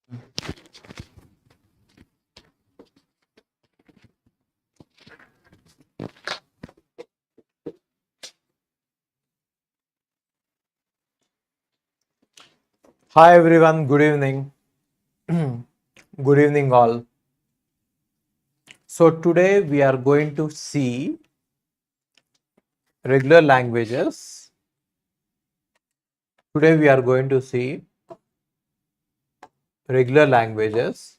Hi everyone, good evening. Good evening all. So today we are going to see regular languages. Today we are going to see regular languages.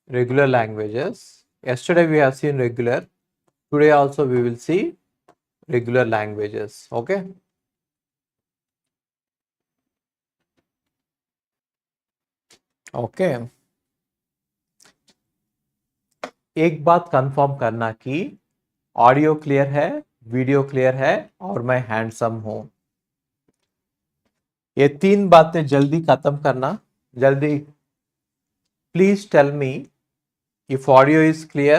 Regular languages. Yesterday we have seen regular. Today also we will see regular languages. Okay. Okay. एक बात confirm करना कि audio clear है, video clear है और मैं handsome हूं. ये तीन बातें जल्दी खत्म करना. जल्दी. Please tell me if audio is clear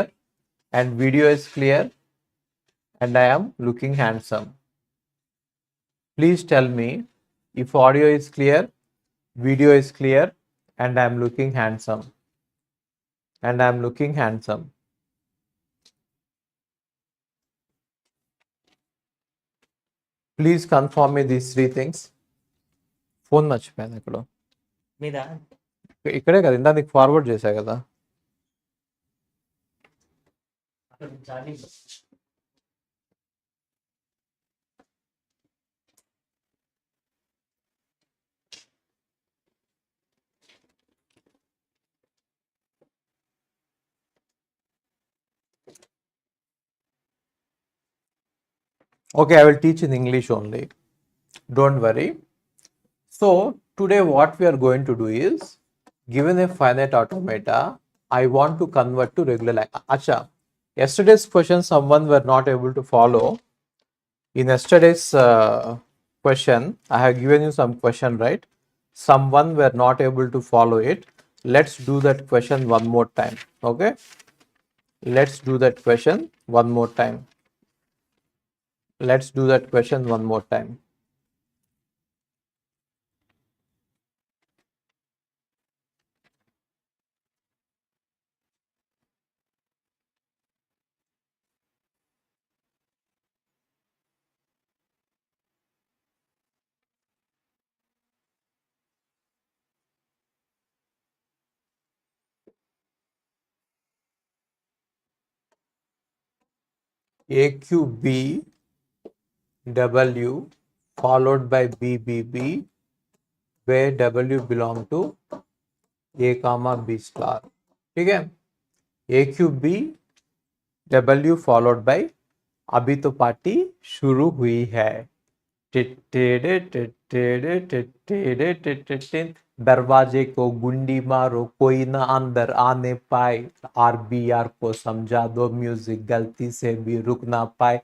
and video is clear and I am looking handsome. Please tell me if audio is clear, video is clear and I am looking handsome. And I am looking handsome. Please confirm me these three things. Phone మర్చిపోయాను ఇక్కడ. మీద ఇక్కడే కదా ఇందా నీకు forward చేశా కదా. Okay, I will teach in English only. Don't worry. So today what we are going to do is, given a finite automata, I want to convert to regular language. Acha, yesterday's question someone were not able to follow. In yesterday's question, I have given you some question, right? Someone were not able to follow it. Let's do that question one more time. Okay? Let's do that question one more time. Let's do that question one more time. AQB W followed by BBB, where W belong to A comma B star. ठीक है. AQB W followed by, अभी तो party शुरू हुई है. दरवाजे को गुंडी मारो, कोई ना अंदर आने पाए. RBR को समझा दो, म्यूजिक गलती से भी रुक ना पाए.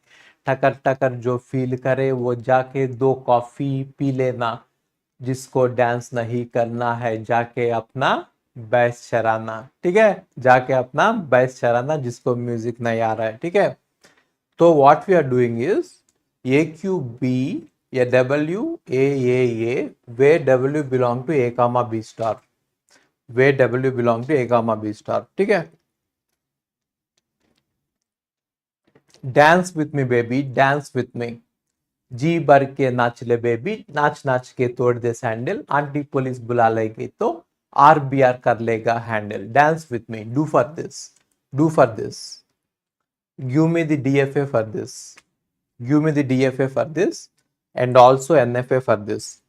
टकर टकर जो फील करे वो जाके 2 कॉफी पी लेना. जिसको डांस नहीं करना है जाके अपना बैस चराना. ठीक है, जाके अपना बैस चराना जिसको म्यूजिक नहीं आ रहा है. ठीक है. तो what we are doing is AQB या W A where W belong to A comma B star, where W belong to A comma B star. ठीक है. Dance with me baby, dance with me. जी भर के नाच ले baby, नाच नाच के तोड़ दे सैंडल. आंटी पुलिस बुला लेगी तो RBR कर लेगा handle. Dance with me, do for this, do for this. Give me the DFA for this, give me the DFA for this and also NFA for this.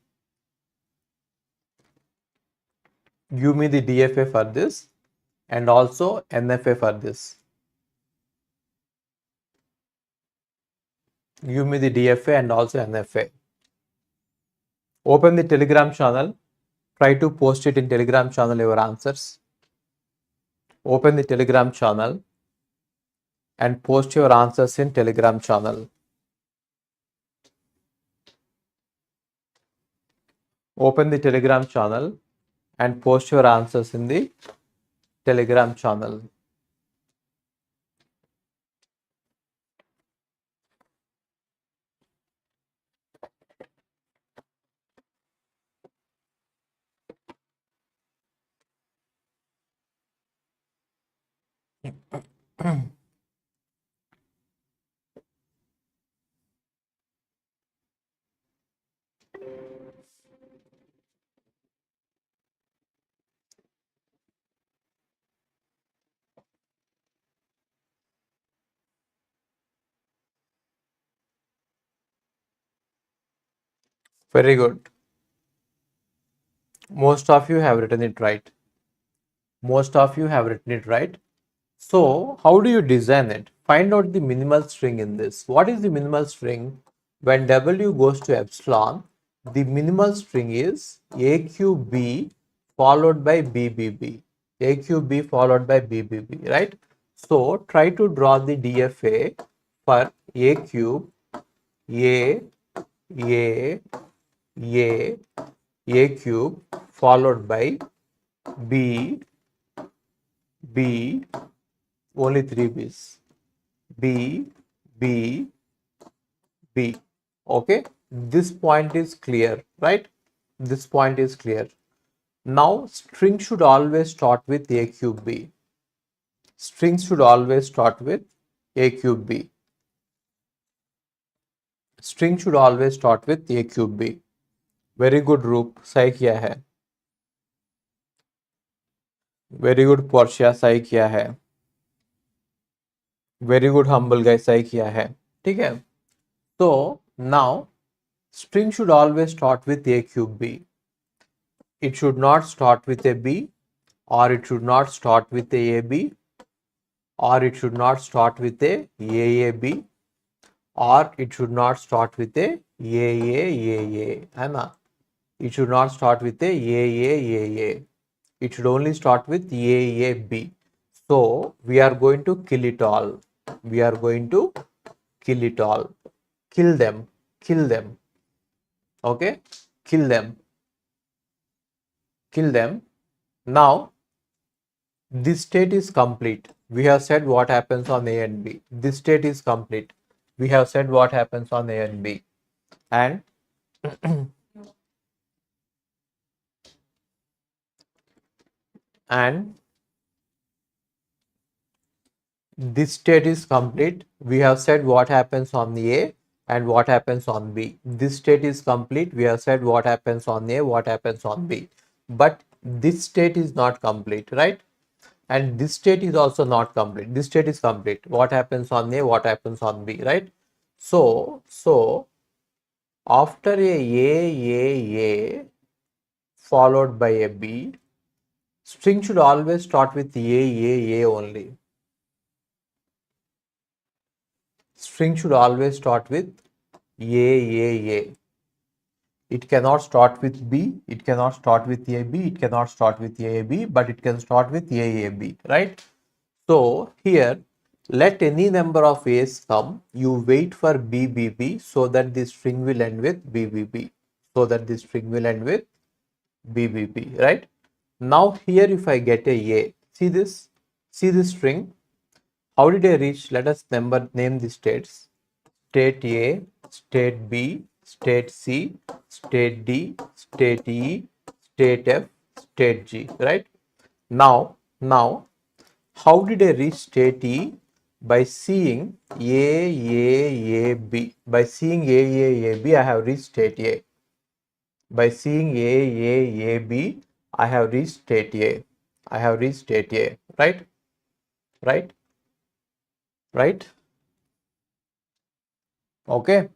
Give me the DFA for this and also NFA for this. Give me the DFA and also NFA. Open the Telegram channel. Try to post it in Telegram channel your answers. Open the Telegram channel and post your answers in Telegram channel. Open the Telegram channel and post your answers in the Telegram channel. Very good. Most of you have written it right. Most of you have written it right. So, how do you design it? Find out the minimal string in this. What is the minimal string? When W goes to epsilon, the minimal string is AQB followed by BBB. AQB followed by BBB, right? So, try to draw the DFA for A cube, A, A, A, A cube followed by B, B, only 3 B's. B, B, B. Okay, this point is clear, right? This point is clear. Now, string should always start with A cube B. Strings should always start with A cube B. String should always start with A cube B. Very good, Roop. सही किया है. Very good, Portia. सही किया है. Very good, Humble guy. सही किया है. ठीक है. So now string should always start with A cube B. It should not start with a B, or it should not start with a AB, or it should not start with a AAB, or it should not start with a AAAA. है ना? It should not start with a AAAA. It should only start with AAB. So we are going to kill it all. We are going to kill it all. Kill them. Kill them. Okay? Kill them. Kill them. Now, this state is complete. We have said what happens on A and B. This state is complete. We have said what happens on A and B. And and this state is complete. We have said what happens on the A and what happens on B. This state is complete. We have said what happens on A, what happens on B. But this state is not complete, right? And this state is also not complete. This state is complete. What happens on A, what happens on B, right? So after A followed by a B, string should always start with A only. String should always start with A. It cannot start with B, it cannot start with AB, it cannot start with AAB, but it can start with AAB, right? So here, let any number of A's come, you wait for BBB so that the string will end with BBB. So that the string will end with BBB, right? Now here if I get a, see this string. How did I reach? Let us name the states. State A, state B, state C, state D, state E, state F, state G, right? Now, how did I reach state E? By seeing A, B. By seeing A, B, I have reached state A. By seeing A, B, I have reached state A. I have reached state A, right? Right? Right? Okay.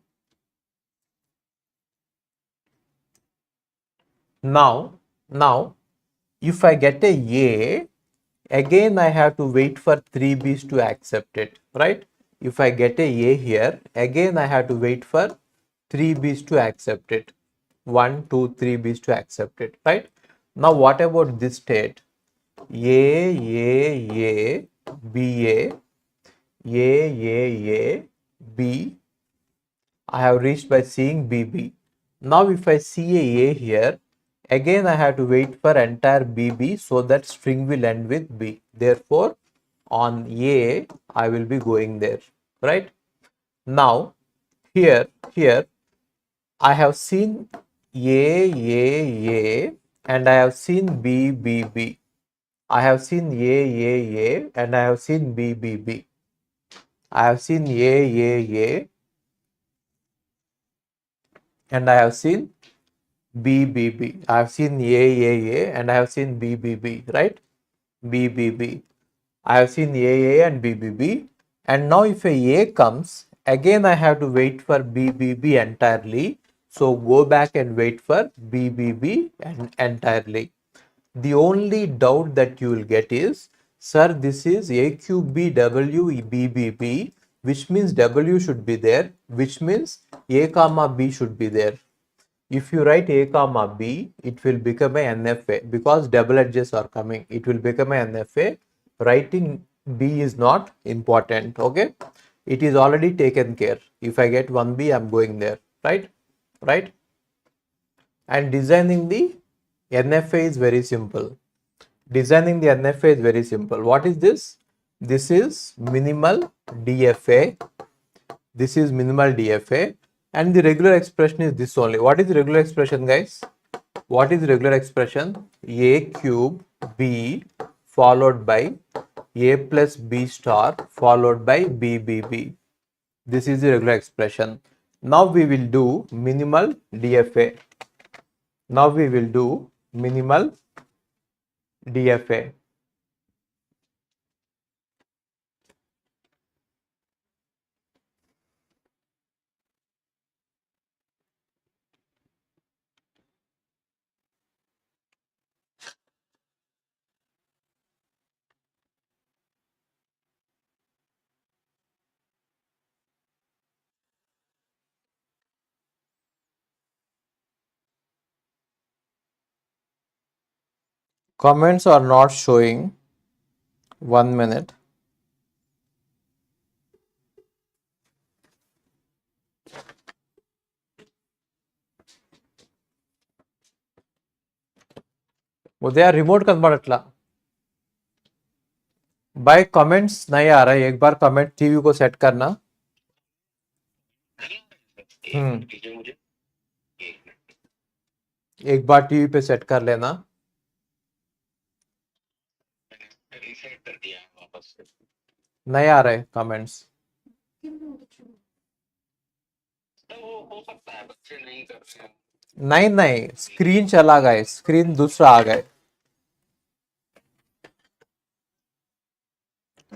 Now, if I get a, again I have to wait for 3 B's to accept it, right? If I get a here, again I have to wait for 3 B's to accept it. 1, 2, 3 B's to accept it, right? Now what about this state? A, B, A, B. I have reached by seeing BB. Now if I see a here, again I have to wait for entire BB so that string will end with B. Therefore, on A, I will be going there, right? Now, here, I have seen A, and I have seen B. I have seen A, and I have seen B. I have seen A, and I have seen B. I have seen A, and I have seen B, right? B. I have seen A and B. And now if a comes, again I have to wait for B entirely. So go back and wait for B and entirely. The only doubt that you will get is, sir, this is A cube B W B, which means W should be there, which means A comma B should be there. If you write A comma B, it will become a NFA because double edges are coming. It will become a NFA. Writing B is not important. Okay. It is already taken care. If I get 1B, I'm going there. Right? Right? And designing the NFA is very simple. Designing the NFA is very simple. What is this? This is minimal DFA. This is minimal DFA. And the regular expression is this only. What is the regular expression, guys? What is the regular expression? A cube B followed by A plus B star followed by B. This is the regular expression. Now we will do minimal DFA. Now we will do minimal DFA. Comments are not showing. 1 minute. उदया remote कनबड़टला bye comments नहीं आ रहा है. एक बार comment TV को set करना. एक बार TV पे set कर लेना. नहीं आ रहे कमेंट्स. नहीं स्क्रीन चला गए. स्क्रीन दूसरा आ गए.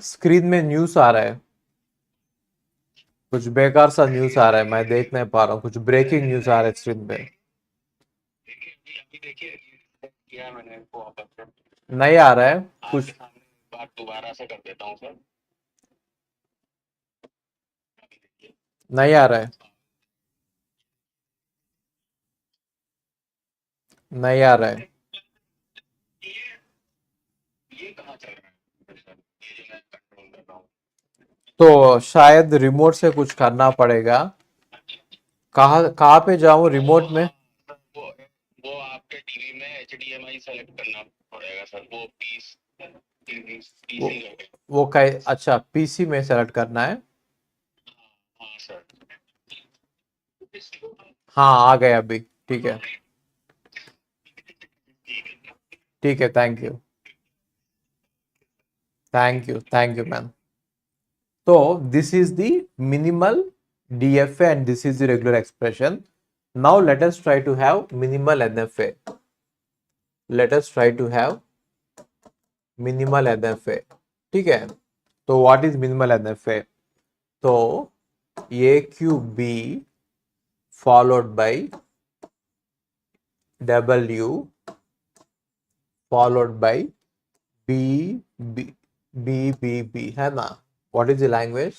स्क्रीन में न्यूज आ रहा है. कुछ बेकार सा न्यूज आ रहा है. मैं देख नहीं पा रहा हूँ. कुछ ब्रेकिंग न्यूज आ रहा है स्क्रीन पे. नहीं आ रहा है कुछ. दोबारा से कर देता हूँ सर. नहीं आ रहा है. नहीं आ रहा है. तो शायद रिमोट से कुछ करना पड़ेगा. कहाँ पे जाऊं रिमोट में? वो आपके टीवी में HDMI सेलेक्ट करना पड़ेगा सर. वो पीसी वो अच्छा पीसी में सेलेक्ट करना है. हाँ सर. हाँ आ गए अभी. ठीक है. ठीक है. Thank you. Thank you ma'am. So this is the minimal DFA and this is the regular expression. Now let us try to have minimal NFA. Let us try to have minimal NFA. ठीक है. तो what is minimal NFA? तो A cube B followed by W followed by B है ना. What is the language?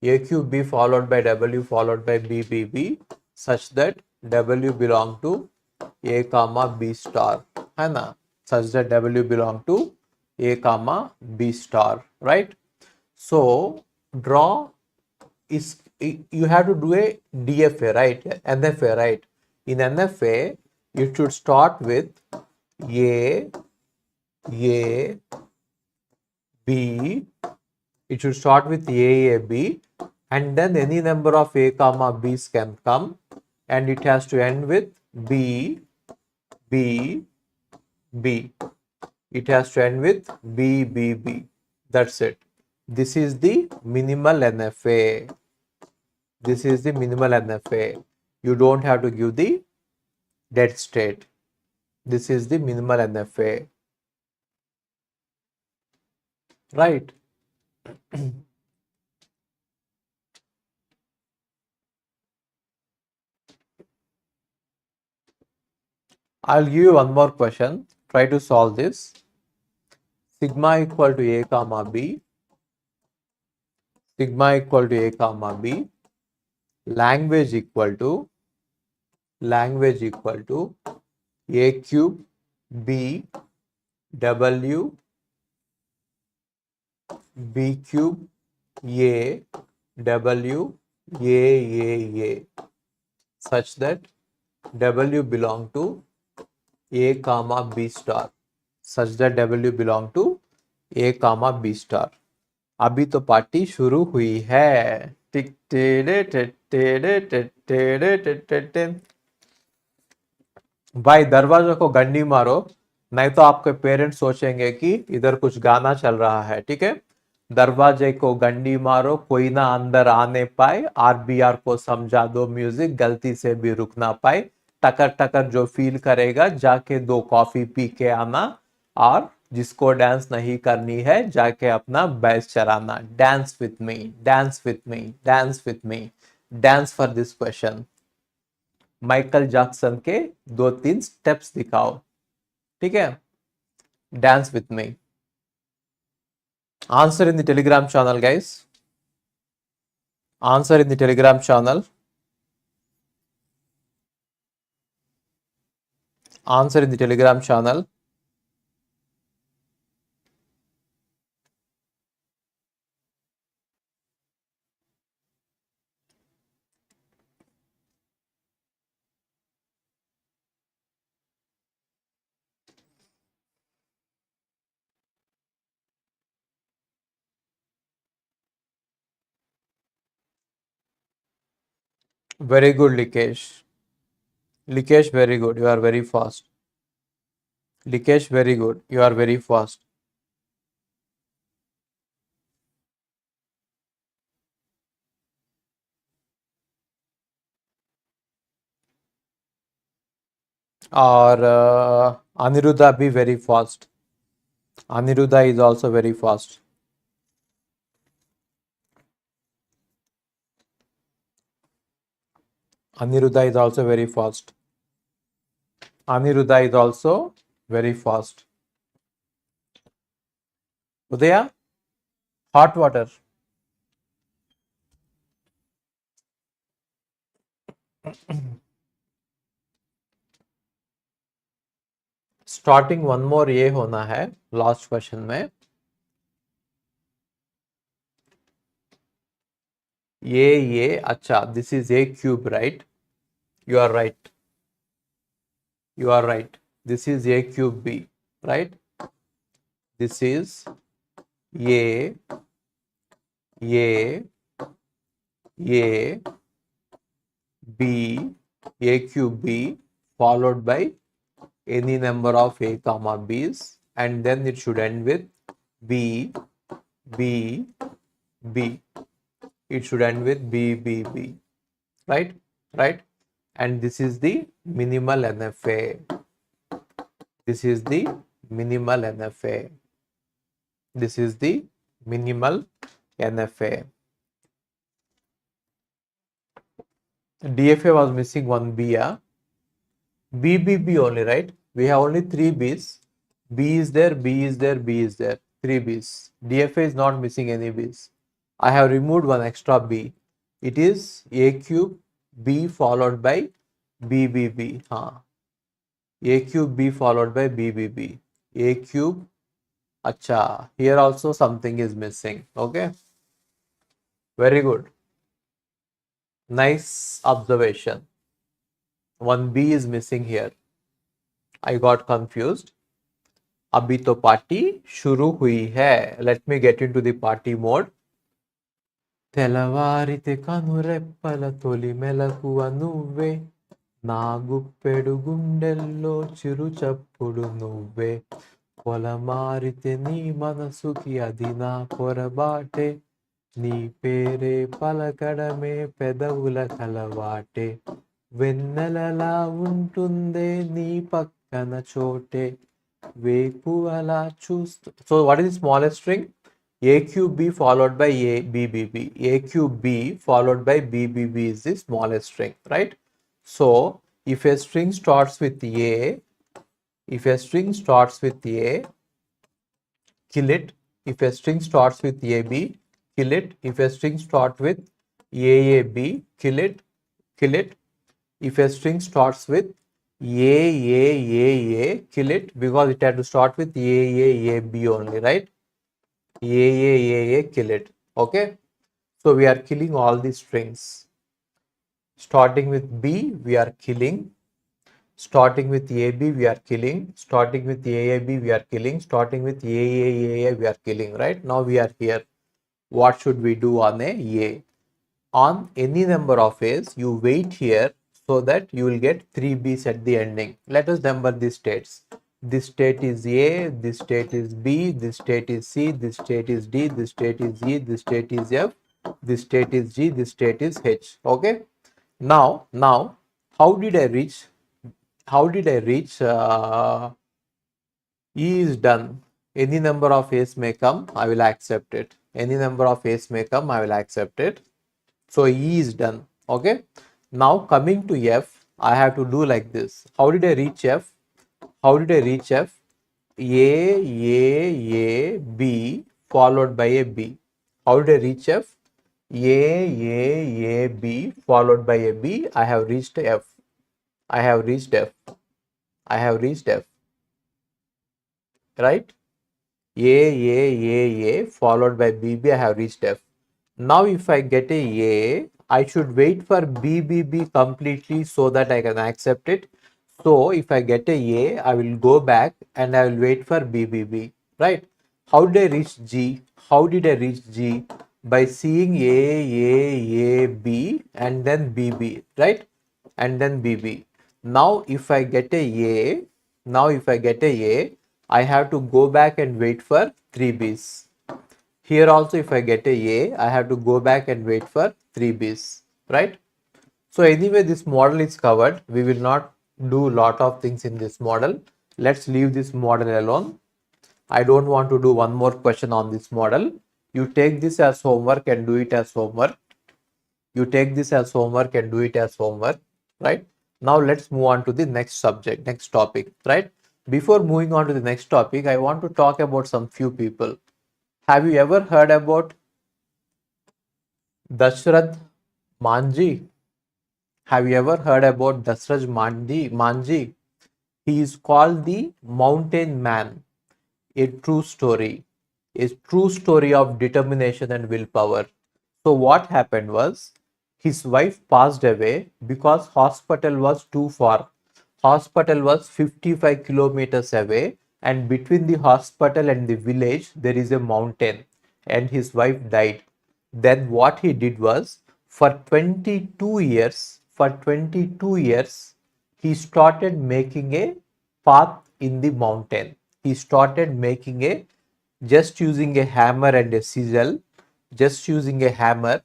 A cube B followed by W followed by B such that W belong to A comma B star है ना. Such that W belong to A comma B star, right? So draw is, you have to do a DFA, right? NFA, right? In NFA it should start with A B. It should start with A, B, and then any number of A comma B's can come, and it has to end with B. It has to end with BBB. That's it. This is the minimal NFA. This is the minimal NFA. You don't have to give the dead state. This is the minimal NFA. Right? I'll give you one more question. Try to solve this. Sigma equal to A comma B. Sigma equal to A comma B. Language equal to A cube B W B cube A W A such that W belong to A comma B star, such that W belong to A comma B star. अभी तो party शुरू हुई है. टिक टेड़े टेड़े टेड़े टेड़े. भाई दरवाजा को गंडी मारो, नहीं तो आपके पेरेंट्स सोचेंगे कि इधर कुछ गाना चल रहा है. ठीक है, दरवाजे को गंडी मारो, कोई ना अंदर आने पाए, आरबीआर को समझा दो म्यूजिक गलती से भी रुक ना पाए, टकर टकर जो फील करेगा जाके 2 कॉफी पी के आना, और जिसको डांस नहीं करनी है जाके अपना बैस चराना. Dance with me, dance with me, dance with me. Dance for this question. Michael Jackson के 2-3 स्टेप्स दिखाओ. ठीक है, dance with me. Answer in the Telegram channel, guys. Answer in the Telegram channel. Answer in the Telegram channel. Very good, Likesh. Likesh, very good. You are very fast. Likesh, very good. You are very fast. और Aniruddha be very fast. Aniruddha is also very fast. Aniruddha is also very fast. Aniruddha is also very fast. Udaya, hot water. Starting one more ये होना है last question में. ये अच्छा, this is a cube, right? You are right, you are right. This is a cube B, right? This is a B, a cube B followed by any number of A comma B's, and then it should end with B, B, B. It should end with B, B, B, right? Right? And this is the minimal NFA. This is the minimal NFA. This is the minimal NFA. DFA was missing one B, yeah? B, B, B only, right? We have only 3 B's. B is there, B is there, B is there. 3 B's. DFA is not missing any B's. I have removed one extra B. It is A cube B followed by B, B, B. A cube B followed by B, B, B. A cube. Acha, here also something is missing. Okay. Very good. Nice observation. One B is missing here. I got confused. अभी तो party शुरू हुई है. Let me get into the party mode. తెల్లవారితే కనురెప్పల తొలి మెలకువ నువ్వే, నా గుప్పెడు గుండెల్లో చిరు చప్పుడు నువ్వే, పొలమారితే నీ మనసుకి అది నా పొరబాటే నీ పేరే పలకడమే పెదవుల కలవాటే వెన్నెలలా ఉంటుందే నీ పక్కన చోటే వేకువలా చూస్తూ. So what is the smallest string? AQB followed by ABBB. AQB followed by BBB is the smallest string, right? So if a string starts with A, if a string starts with A, kill it. If a string starts with AB, kill it. If a string starts with AAB, kill it, kill it. If a string starts with A, kill it, because it had to start with A, only, right? A, kill it. Okay. So we are killing all these strings. Starting with B, we are killing. Starting with AB, we are killing. Starting with AAB, we are killing. Starting with A, we are killing, right? Now we are here. What should we do on A? On any number of A's, you wait here so that you will get 3 B's at the ending. Let us number the states. This state is A, this state is B, this state is C, this state is D, this state is E, this state is F, this state is G, this state is H. Okay. Now, how did I reach? How did I reach? E is done. Any number of A's may come, I will accept it. Any number of A's may come, I will accept it. So E is done. Okay. Now coming to F, I have to do like this. How did I reach F? How did I reach F? A, B followed by a B. How did I reach F? A, B followed by a B. I have reached F. I have reached F. I have reached F. Right? A followed by BB. I have reached F. Now if I get a, I should wait for BBB completely so that I can accept it. So if I get a, I will go back and I will wait for BBB, right? How did I reach G? How did I reach G? By seeing B and then BB, right? And then BB. Now if I get a, I have to go back and wait for 3 B's. Here also if I get a, I have to go back and wait for 3 B's, right? So anyway, this model is covered. We will not do lot of things in this model. Let's leave this model alone. I don't want to do one more question on this model. You take this as homework and do it as homework. You take this as homework and do it as homework, right? Now let's move on to the next subject, next topic, right? Before moving on to the next topic, I want to talk about some few people. Have you ever heard about Dashrath Manji? Have you ever heard about Dasraj Manji? He is called the Mountain Man, a true story, a true story of determination and willpower. So what happened was his wife passed away because hospital was too far. Hospital was 55 kilometers away, and between the hospital and the village there is a mountain, and his wife died. Then what he did was, for 22 years, he started making a path in the mountain. He started making a, just using a hammer and a chisel, just using a hammer,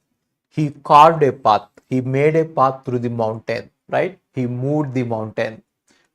he carved a path. He made a path through the mountain, right? He moved the mountain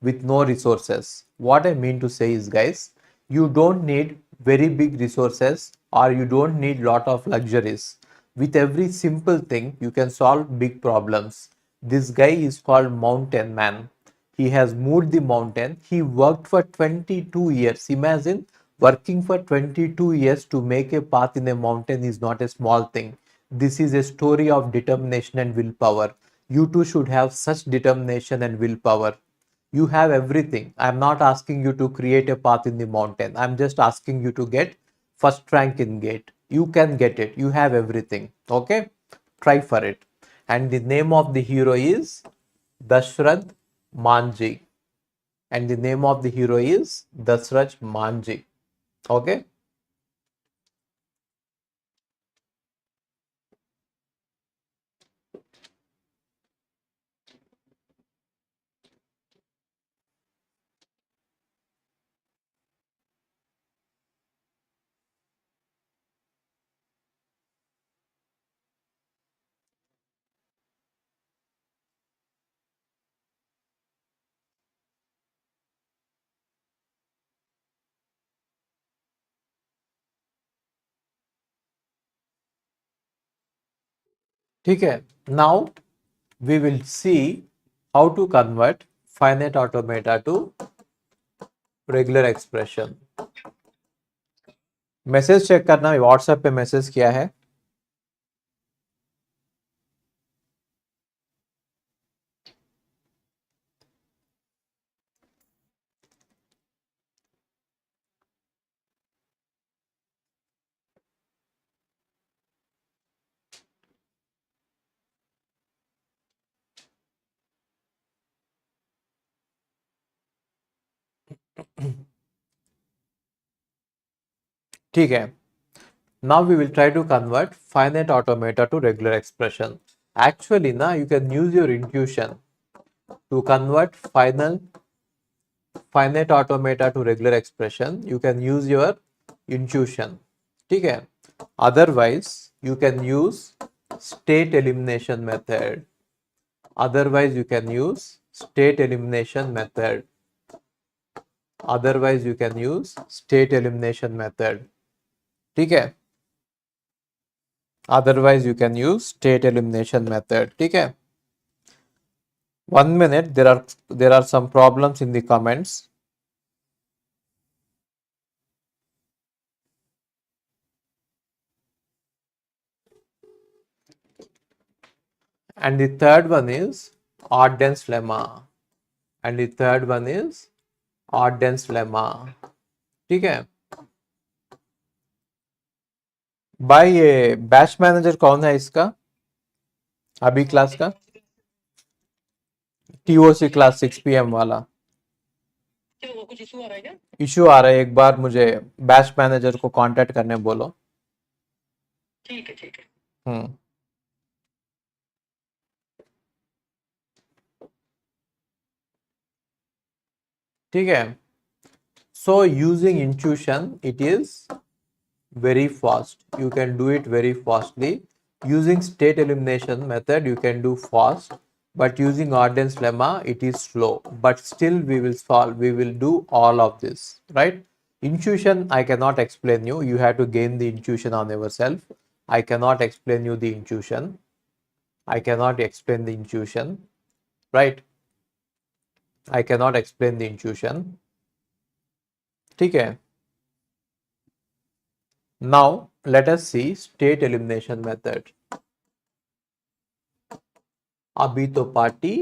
with no resources. What I mean to say is, guys, you don't need very big resources or you don't need lot of luxuries. With every simple thing, you can solve big problems. This guy is called Mountain Man. He has moved the mountain. He worked for 22 years. Imagine working for 22 years to make a path in a mountain is not a small thing. This is a story of determination and willpower. You too should have such determination and willpower. You have everything. I'm not asking you to create a path in the mountain. I'm just asking you to get first rank in GATE. You can get it. You have everything. Okay? Try for it. And the name of the hero is Dashrath Manji. And the name of the hero is Dasraj Manji. Okay? ठीक है. Now we will see how to convert finite automata to regular expression. Message check करना, WhatsApp पे message किया है. ठीक है. Now we will try to convert finite automata to regular expression. Actually, now you can use your intuition to convert finite automata to regular expression. You can use your intuition. ठीक है. Otherwise, you can use state elimination method. Otherwise, you can use state elimination method. Otherwise, you can use state elimination method. ठीक है. Otherwise, you can use state elimination method. ठीक है. 1 minute. There are some problems in the comments. And the third one is Arden's lemma. And the third one is Arden's lemma. ठीक है. भाई ये batch manager कौन है इसका अभी क्लास का? TOC क्लास 6 PM वाला. कुछ इशू आ रहा है क्या? इशू आ रहा है. एक बार मुझे बैच मैनेजर को कांटेक्ट करने बोलो. ठीक है ठीक है. ठीक है. So using intuition, it is very fast. You can do it very fastly. Using state elimination method, you can do fast. But using Arden's lemma, it is slow. But still, we will solve. We will do all of this, right? Intuition, I cannot explain you. You have to gain the intuition on yourself. I cannot explain you the intuition. I cannot explain the intuition, right? I cannot explain the intuition. ठीक है. Now let us see state elimination method. अभी तो party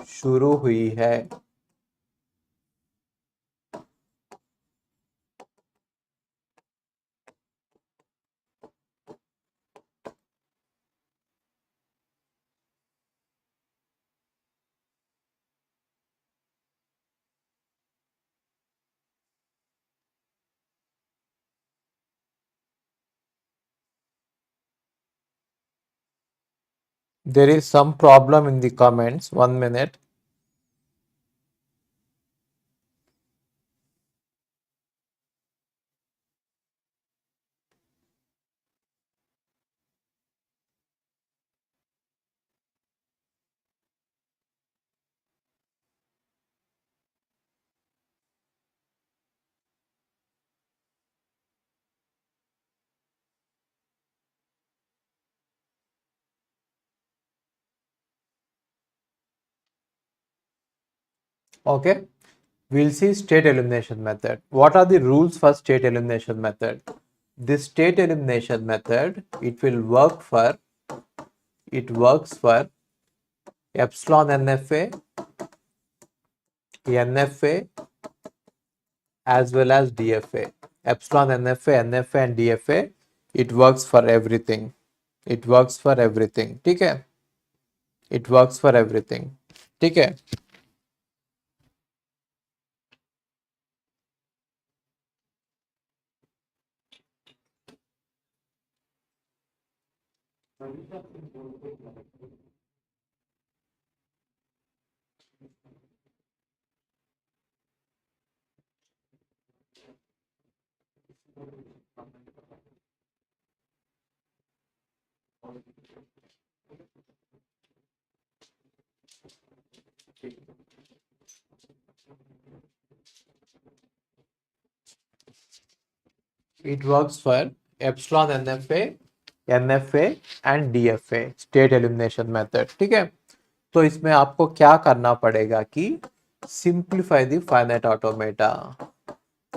शुरू हुई है. There is some problem in the comments. 1 minute. Okay. We'll see state elimination method. What are the rules for state elimination method? This state elimination method, it works for epsilon NFA, NFA as well as DFA. Epsilon NFA, NFA and DFA, it works for everything. It works for everything. ठीक है. It works for everything. ठीक है. It works for epsilon NFA NFA and DFA, state elimination method. ठीक है, तो इसमें आपको क्या करना पड़ेगा कि सिंप्लीफाई द फाइनाइट ऑटोमेटा।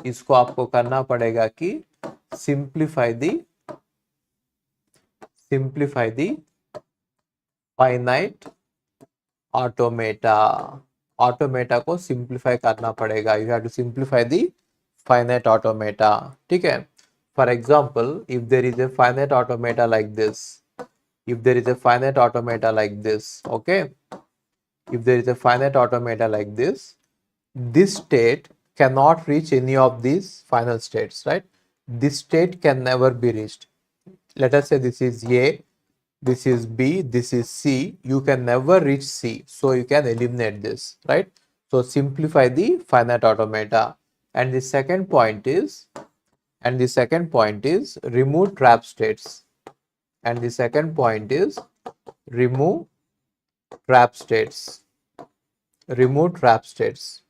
इसको आपको करना पड़ेगा कि simplify the finite automata. Automata को सिंप्लीफाई करना पड़ेगा। You have to simplify the finite automata. ठीक है, for example if there is a finite automata like this, if there is a finite automata like this, okay, if there is a finite automata like this state cannot reach any of these final states, right? This state can never be reached. Let us say this is A, this is B, this is C. You can never reach C, so you can eliminate this, right? So simplify the finite automata. And the second point is remove trap states. And the second point is remove trap states. Remove trap states.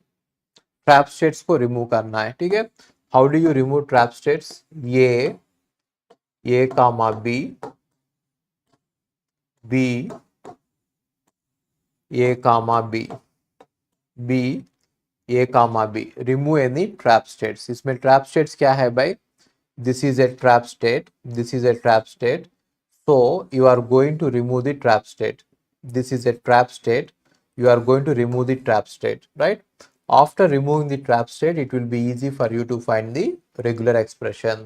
Trap states को remove करना है। ठीक है, how do you remove trap states? A comma B, B A comma B, B A comma B. Remove any trap states. इसमें trap states क्या है भाई? This is a trap state, this is a trap state, so you are going to remove the trap state. This is a trap state, you are going to remove the trap state, right? After removing the trap state, it will be easy for you to find the regular expression.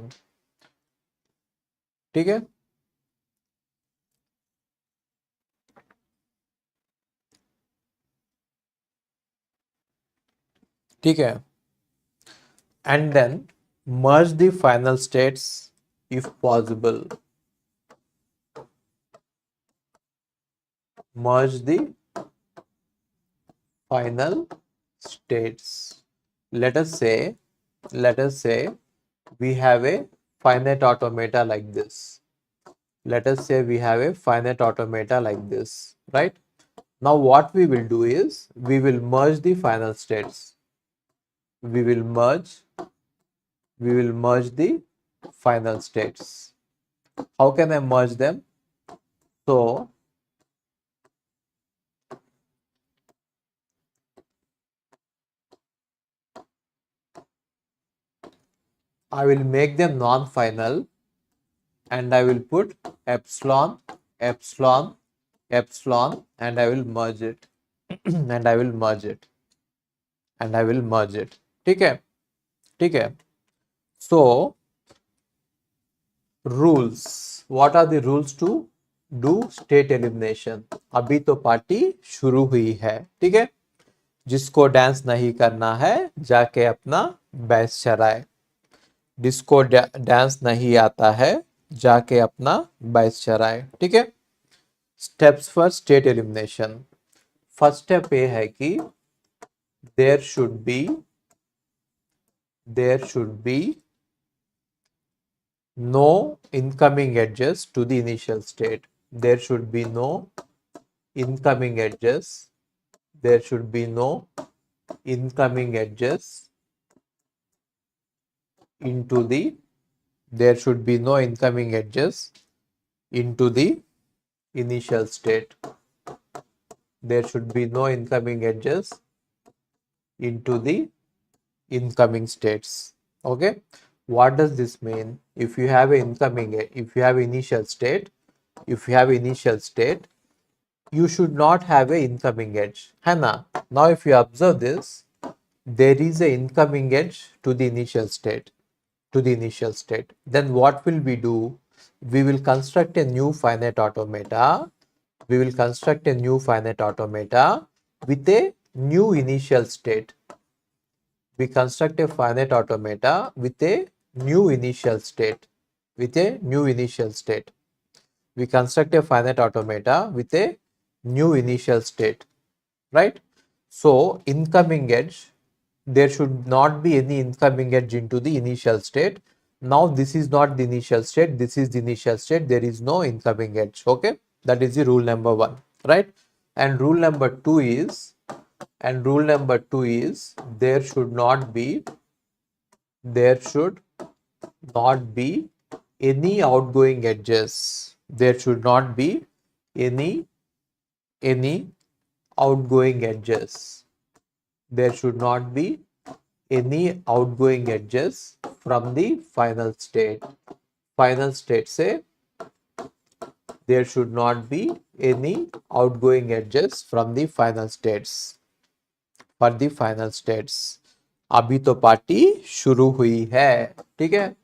ठीक है, ठीक है, and then merge the final states if possible. Merge the final states. Let us say we have a finite automata like this. Let us say we have a finite automata like this, right? Now what we will do is we will merge the final states. We will merge the final states. How can I merge them? So I will make them non-final and I will put epsilon, epsilon, epsilon, and I will merge it and I will merge it and I will merge it. ठीक है, ठीक है. So rules, what are the rules to do state elimination? अभी तो party शुरू हुई है. ठीक है, जिसको डांस नहीं करना है जाके अपना बैच चराए. जिसको डांस नहीं आता है जाके अपना बैच चराए. ठीक है, steps for state elimination. First step ये है कि there should be no incoming edges to the initial state. There should be no incoming edges. There should be no incoming edges into the, there should be no incoming edges into the initial state. There should be no incoming edges into the incoming states. Okay, what does this mean? If you have initial state, you should not have a incoming edge, है ना? Now if you observe this, there is a incoming edge to the initial state, then what will we do? We will construct a new finite automata. With a new initial state. We construct a finite automata with a new initial state. We construct a finite automata with a new initial state, right? So incoming edge, there should not be any incoming edge into the initial state. Now this is not the initial state, this is the initial state, there is no incoming edge. Okay, that is the rule number 1, right? And rule number 2 is there should not be any outgoing edges. There should not be any outgoing edges. There should not be any outgoing edges from the final state. Final state say there should not be any outgoing edges from the final states. For the final states. अभी तो party शुरू हुई है, ठीक है.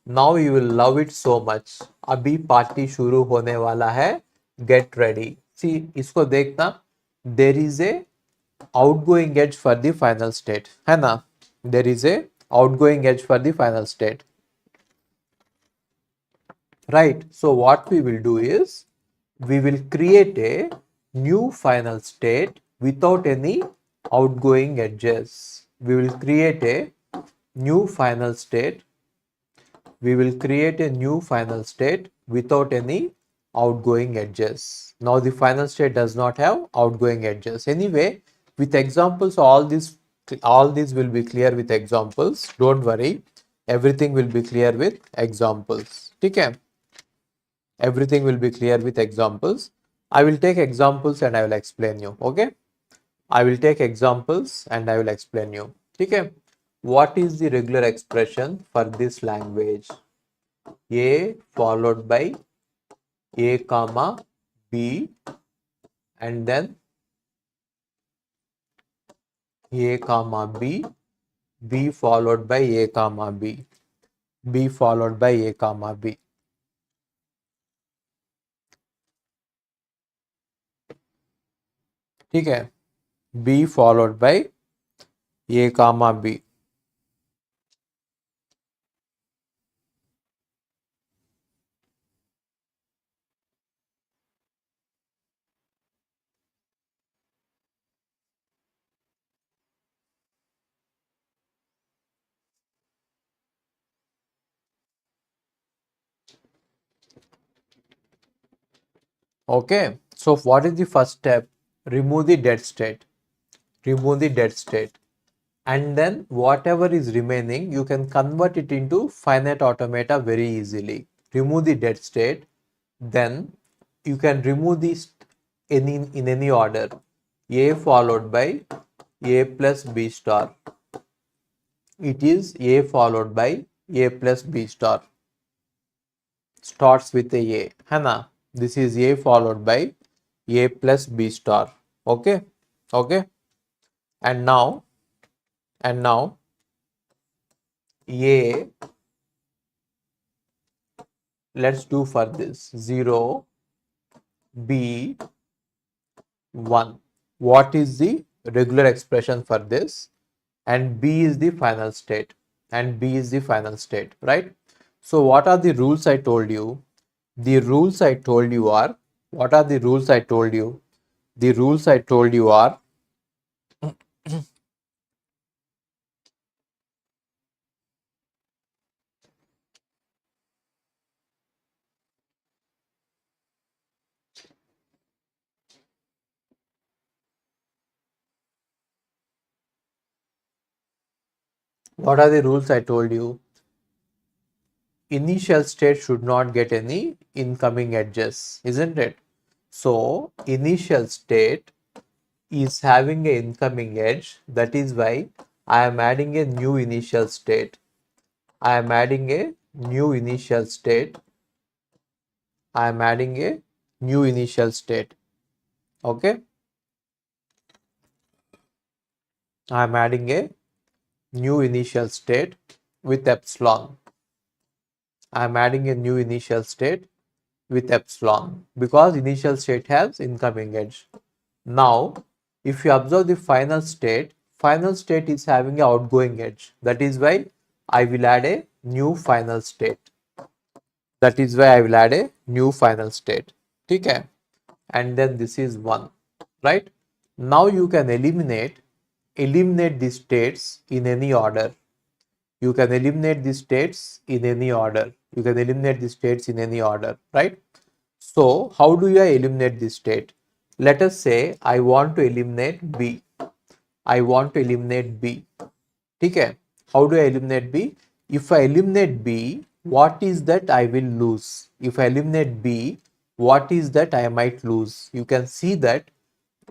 Now you will love it so much. अभी party शुरू होने वाला है. Get ready. See, इसको देखना. There is a outgoing edge for the final state, है ना? There is a outgoing edge for the final state. Right. So what we will do is we will create a new final state without any outgoing edges. We will create a new final state. We will create a new final state without any outgoing edges. Now the final state does not have outgoing edges. Anyway, with examples, all these will be clear with examples. Don't worry. Everything will be clear with examples. Okay? Everything will be clear with examples. I will take examples and I will explain you. Okay? I will take examples and I will explain you. Okay? What is the regular expression for this language? A followed by A comma B and then A comma B, B followed by A comma B, B followed by A comma B. ठीक है, B followed by A comma B. Okay, so what is the first step? Remove the dead state. Remove the dead state. And then whatever is remaining, you can convert it into finite automata very easily. Remove the dead state. Then you can remove this in any order. A followed by A plus B star. It is A followed by A plus B star. Starts with a है ना? This is A followed by A plus B star. Okay? Okay? And now A, let's do for this 0, B, 1. What is the regular expression for this? And B is the final state. And B is the final state, right? So what are the rules I told you? The rules I told you are, what are the rules I told you? The rules I told you are, what are the rules I told you? Initial state should not get any incoming edges, isn't it? So initial state is having an incoming edge. That is why I am adding a new initial state. I am adding a new initial state. I am adding a new initial state. Okay. I am adding a new initial state with epsilon. I am adding a new initial state with epsilon because initial state has incoming edge. Now, if you observe the final state is having an outgoing edge. That is why I will add a new final state. That is why I will add a new final state. Okay? And then this is 1. Right? Now you can eliminate the states in any order. You can eliminate the states in any order. You can eliminate the states in any order, right? So, how do I eliminate this state? Let us say I want to eliminate B. I want to eliminate B. Okay? How do I eliminate B? If I eliminate B, what is that I will lose? If I eliminate B, what is that I might lose? You can see that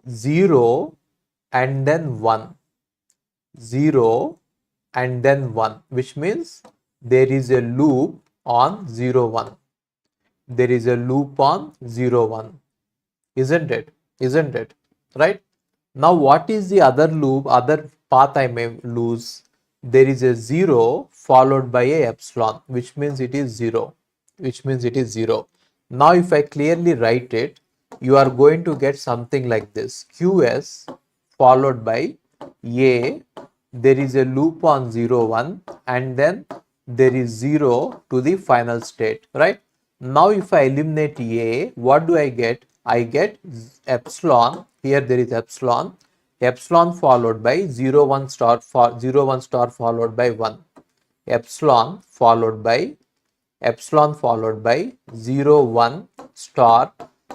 0 and then 1, 0 and then 1, which means there is a loop on 0 1. There is a loop on 0 1, isn't it? Isn't it? Right? Now what is the other loop, other path I may lose? There is a 0 followed by a epsilon, which means it is 0, which means it is 0. Now if I clearly write it, you are going to get something like this: qs followed by a, there is a loop on 0 1, and then there is 0 to the final state, right? Now if I eliminate a, what do I get? I get epsilon. Here there is epsilon, epsilon followed by 0 1 star, for 0 1 star followed by 1, epsilon followed by, epsilon followed by 0 1 star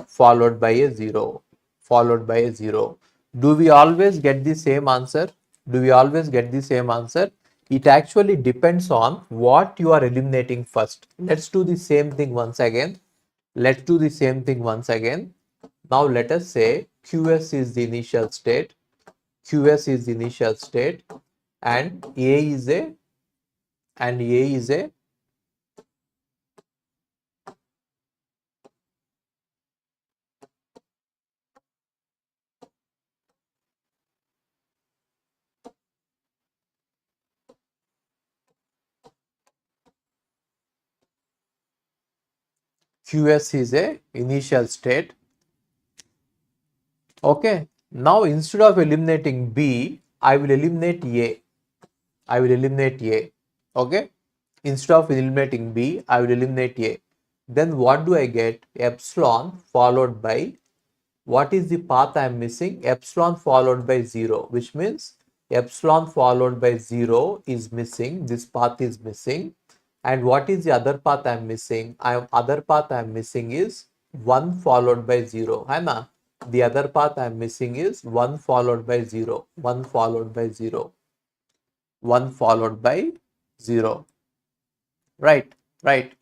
followed by a 0, followed by a 0. Do we always get the same answer? Do we always get the same answer? It actually depends on what you are eliminating first. Let's do the same thing once again. Let's do the same thing once again. Now let us say qs is the initial state, qs is the initial state, and a is a, and a is a, qs is a initial state. Okay. Now instead of eliminating b, I will eliminate a. I will eliminate a. Okay. Instead of eliminating b, I will eliminate a. Then what do I get? Epsilon followed by, what is the path I am missing? Epsilon followed by 0, which means epsilon followed by 0 is missing. This path is missing. And what is the other path I am missing? Other path I am missing is 1 followed by 0. Hai na? The other path I am missing is 1 followed by 0. 1 followed by 0. 1 followed by 0. Right, right.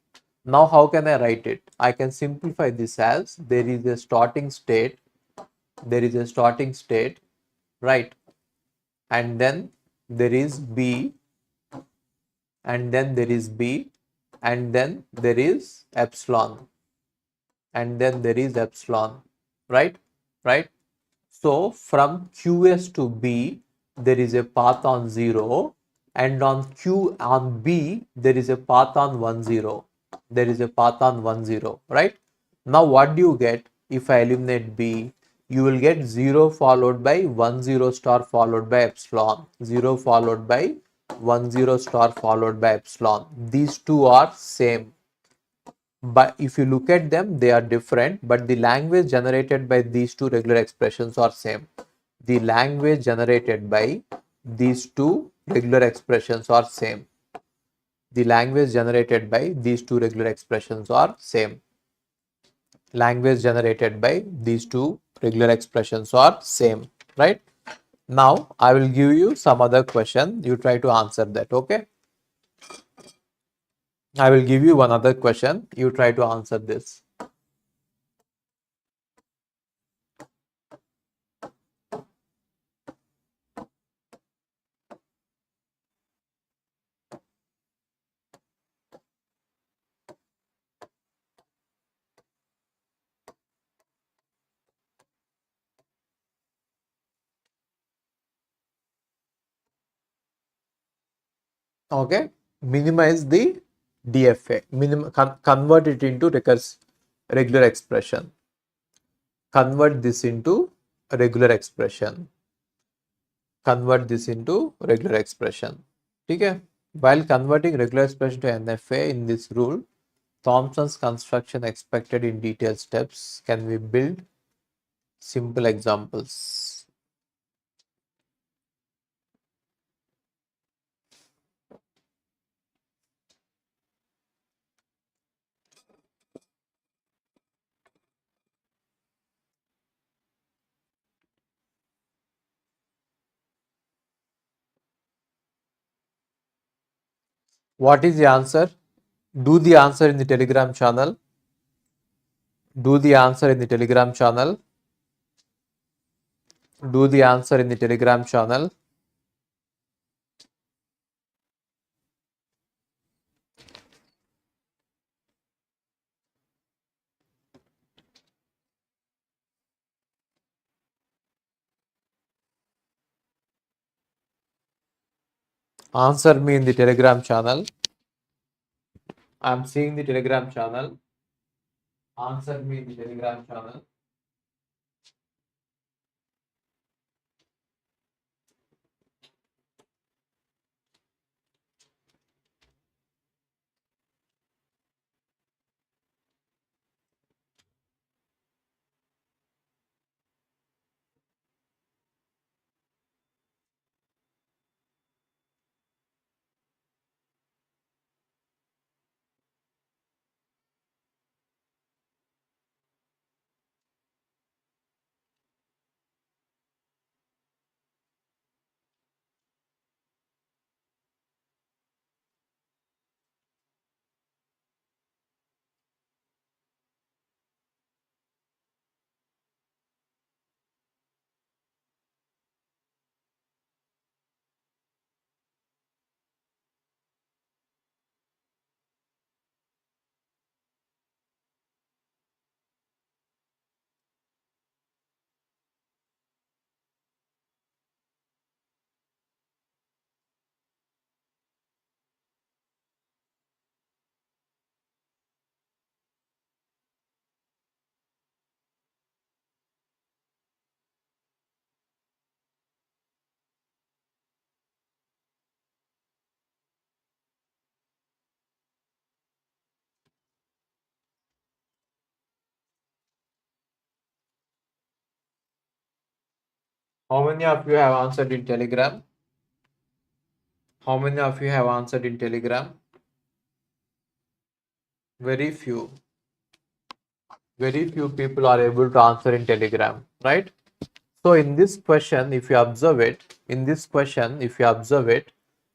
Now how can I write it? I can simplify this as there is a starting state, there is a starting state, right? And then there is B, and then there is B, and then there is epsilon, and then there is epsilon, right? Right? So from QS to B, there is a path on 0, and on B, there is a path on 1 0. There is a path on 1 0, right? Now what do you get if I eliminate B? You will get 0 followed by 1 0 star followed by epsilon, 0 followed by 1 0 star followed by epsilon. These two are same, but if you look at them, they are different, but the language generated by these two regular expressions are same. The language generated by these two regular expressions are same. The language generated by these two regular expressions are same. Language generated by these two regular expressions are same, right? Now I will give you some other question, you try to answer that. Okay, I will give you one other question, you try to answer this. Okay, minimize the DFA, convert it into regular expression, convert this into a regular expression, convert this into regular expression. Okay, while converting regular expression to NFA in this rule, Thompson's construction expected in detailed steps. Can we build simple examples? What is the answer? Do the answer in the Telegram channel. Do the answer in the Telegram channel. Do the answer in the Telegram channel. Answer me in the Telegram channel. I'm seeing the Telegram channel. Answer me in the Telegram channel. How many of you have answered in Telegram? How many of you have answered in Telegram? Very few. Very few people are able to answer in Telegram, right? So in this question, if you observe it,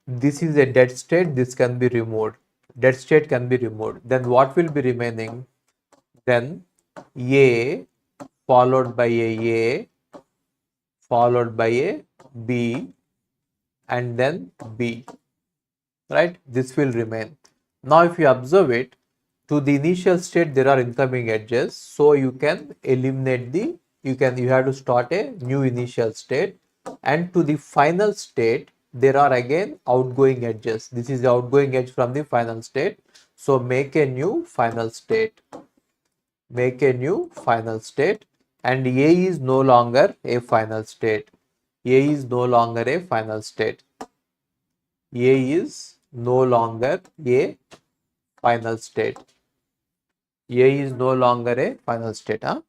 this is a dead state, this can be removed. Dead state can be removed. Then what will be remaining? Then A followed by a followed by a B and then B, right? This will remain. Now if you observe it, to the initial state there are incoming edges, so you can eliminate the, you have to start a new initial state, and to the final state there are again outgoing edges. This is the outgoing edge from the final state, so make a new final state. Make a new final state, and A is no longer a final state. A is no longer a final state. A is no longer a final state. A is no longer a final state. Huh?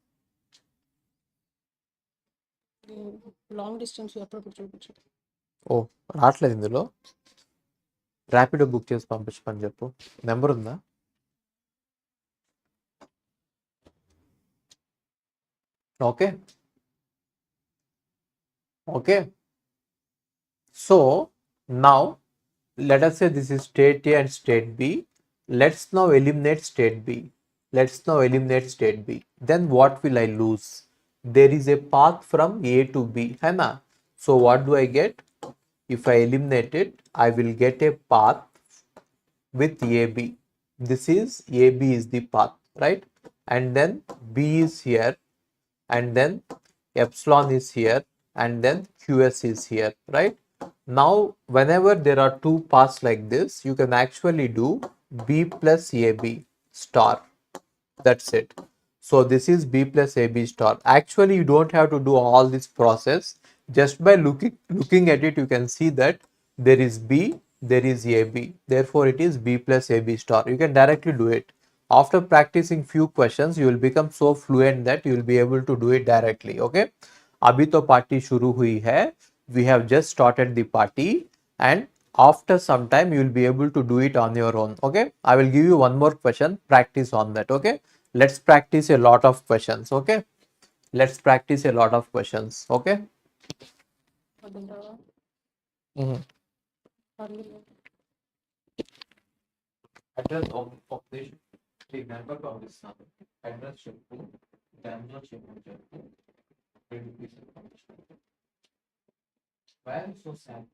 Long distance ఓ రావట్లేదు ఇందులో. Rapido book చేసి పంపించమని చెప్పు. Number ఉందా? Okay. Okay. So now let us say this is state A and state B. Let's now eliminate state B. Let's now eliminate state B. Then what will I lose? There is a path from A to B. Hai na? So what do I get? If I eliminate it, I will get a path with AB. This is AB is the path, right? And then B is here, and then epsilon is here, and then QS is here, right? Now whenever there are two paths like this, you can actually do B plus AB star. That's it. So this is B plus AB star. Actually you don't have to do all this process. Just by looking at it, you can see that there is B, there is AB, therefore it is B plus AB star. You can directly do it. After practicing few questions, you will become so fluent that you will be able to do it directly. Okay, abhi to party shuru hui hai. We have just started the party, and after some time you will be able to do it on your own. Okay, I will give you one more question, practice on that. Okay, let's practice a lot of questions. Okay, let's practice a lot of questions. Okay. Address of this remember condition. Address చెప్పు దానిలో చెప్పు రెండు పీసులు పంపించాను. Why are you so sad?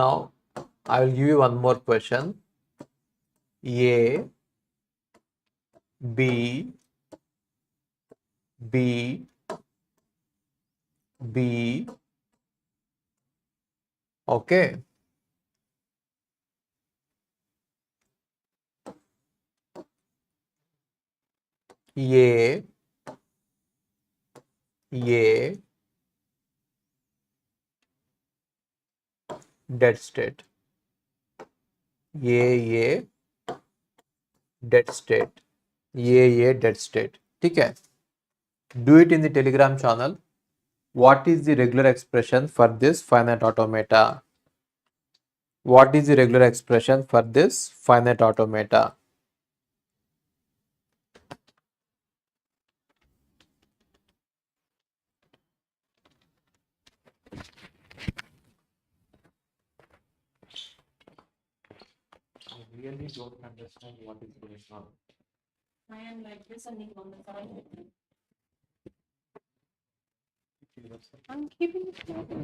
Now I will give you one more question. A, B, B, B, okay. A, dead state. A, dead state. A, dead state. ठीक है. Do it in the Telegram channel. What is the regular expression for this finite automata? What is the regular expression for this finite automata? I really don't understand what is going on. I am like listening on the side. I'm keeping it open.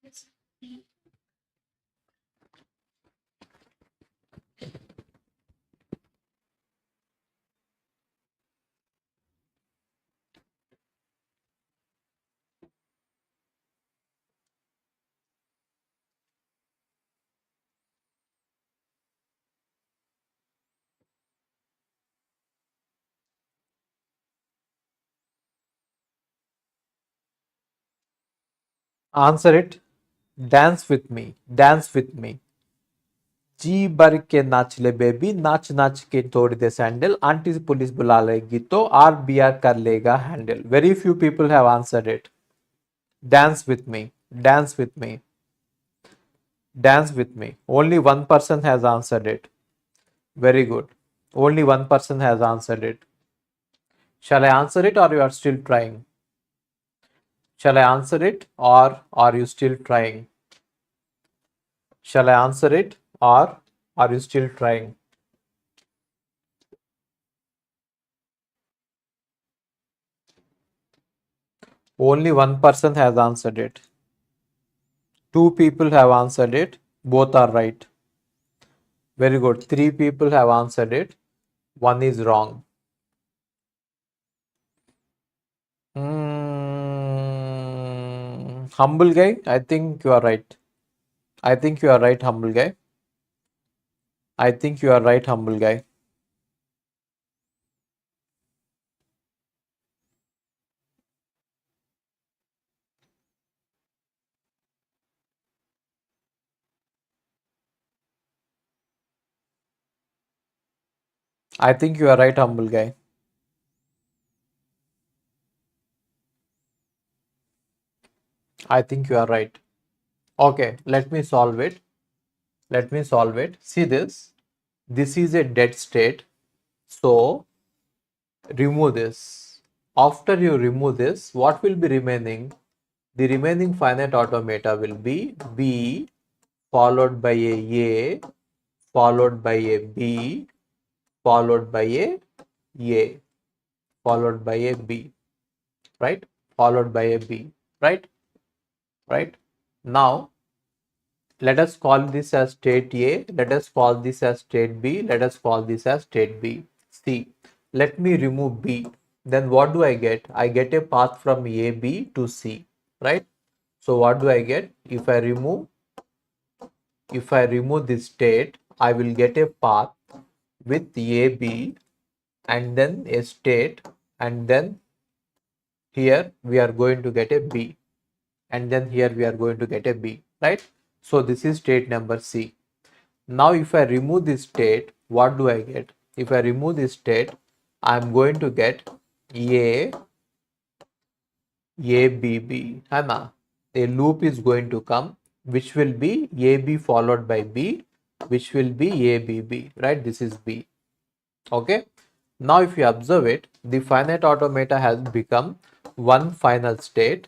Yes. Answer it. Dance with me. Dance with me. जी भर के नाच ले baby, नाच नाच के तोड़ दे sandal, aunty से police बुला लेगी तो RBR कर लेगा handle. Very few people have answered it. Dance with me. Dance with me. Dance with me. Only one person has answered it. Very good. Only one person has answered it. Shall I answer it or you are still trying? Shall I answer it or are you still trying? Shall I answer it or are you still trying? Only one person has answered it. Two people have answered it. Both are right. Very good. Three people have answered it. One is wrong. Humble guy, I think you are right. I think you are right, humble guy. I think you are right, humble guy. I think you are right, humble guy. I think you are right. Okay, let me solve it. Let me solve it. See this. This is a dead state. So remove this. After you remove this, what will be remaining? The remaining finite automata will be B followed by a followed by a B followed by a followed by a B, right? Followed by a B, right? Right? Now let us call this as state A, let us call this as state B, let us call this as state B. See, let me remove B. then what do I get? I get a path from A, B to C, right? So what do I get? If I remove this state, I will get a path with A, B, and then a state, and then here we are going to get a B, and then here we are going to get a B, right? So this is state number C. Now if I remove this state, what do I get? If I remove this state, I am going to get A, B, है ना? A loop is going to come, which will be AB followed by B, which will be ABB, right? This is B. Okay. Now if you observe it, the finite automata has become one final state.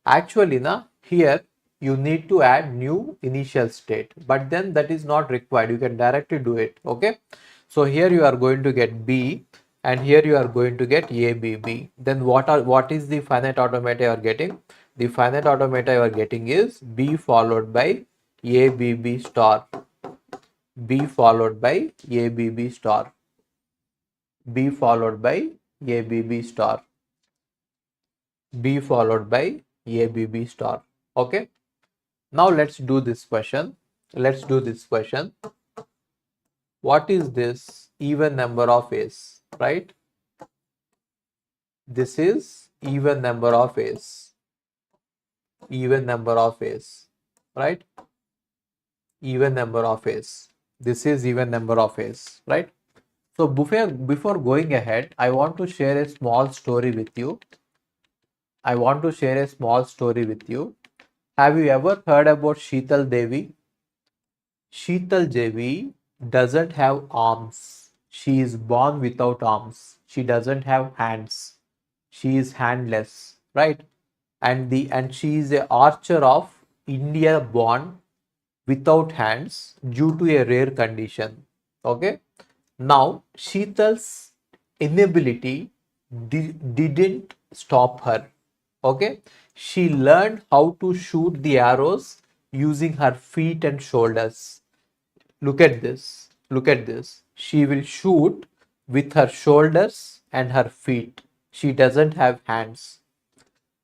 Actually, na, here you need to add new initial state, but then that is not required. You can directly do it. Okay. So here you are going to get B, and here you are going to get ABB. Then what is the finite automata you are getting? The finite automata you are getting is B followed by ABB star. B followed by ABB star. B followed by ABB star. B followed by ABB star. Okay. Now let's do this question. What is this even number of A's, right? This is even number of A's. Right? Even number of A's. This is even number of A's, right? So before going ahead, I want to share a small story with you. Have you ever heard about Sheetal Devi? Sheetal Devi doesn't have arms. She is born without arms. She doesn't have hands. She is handless, right? And she is a archer of India born without hands due to a rare condition. Okay. Now Sheetal's inability didn't stop her. Okay. She learned how to shoot the arrows using her feet and shoulders. Look at this. She will shoot with her shoulders and her feet. She doesn't have hands.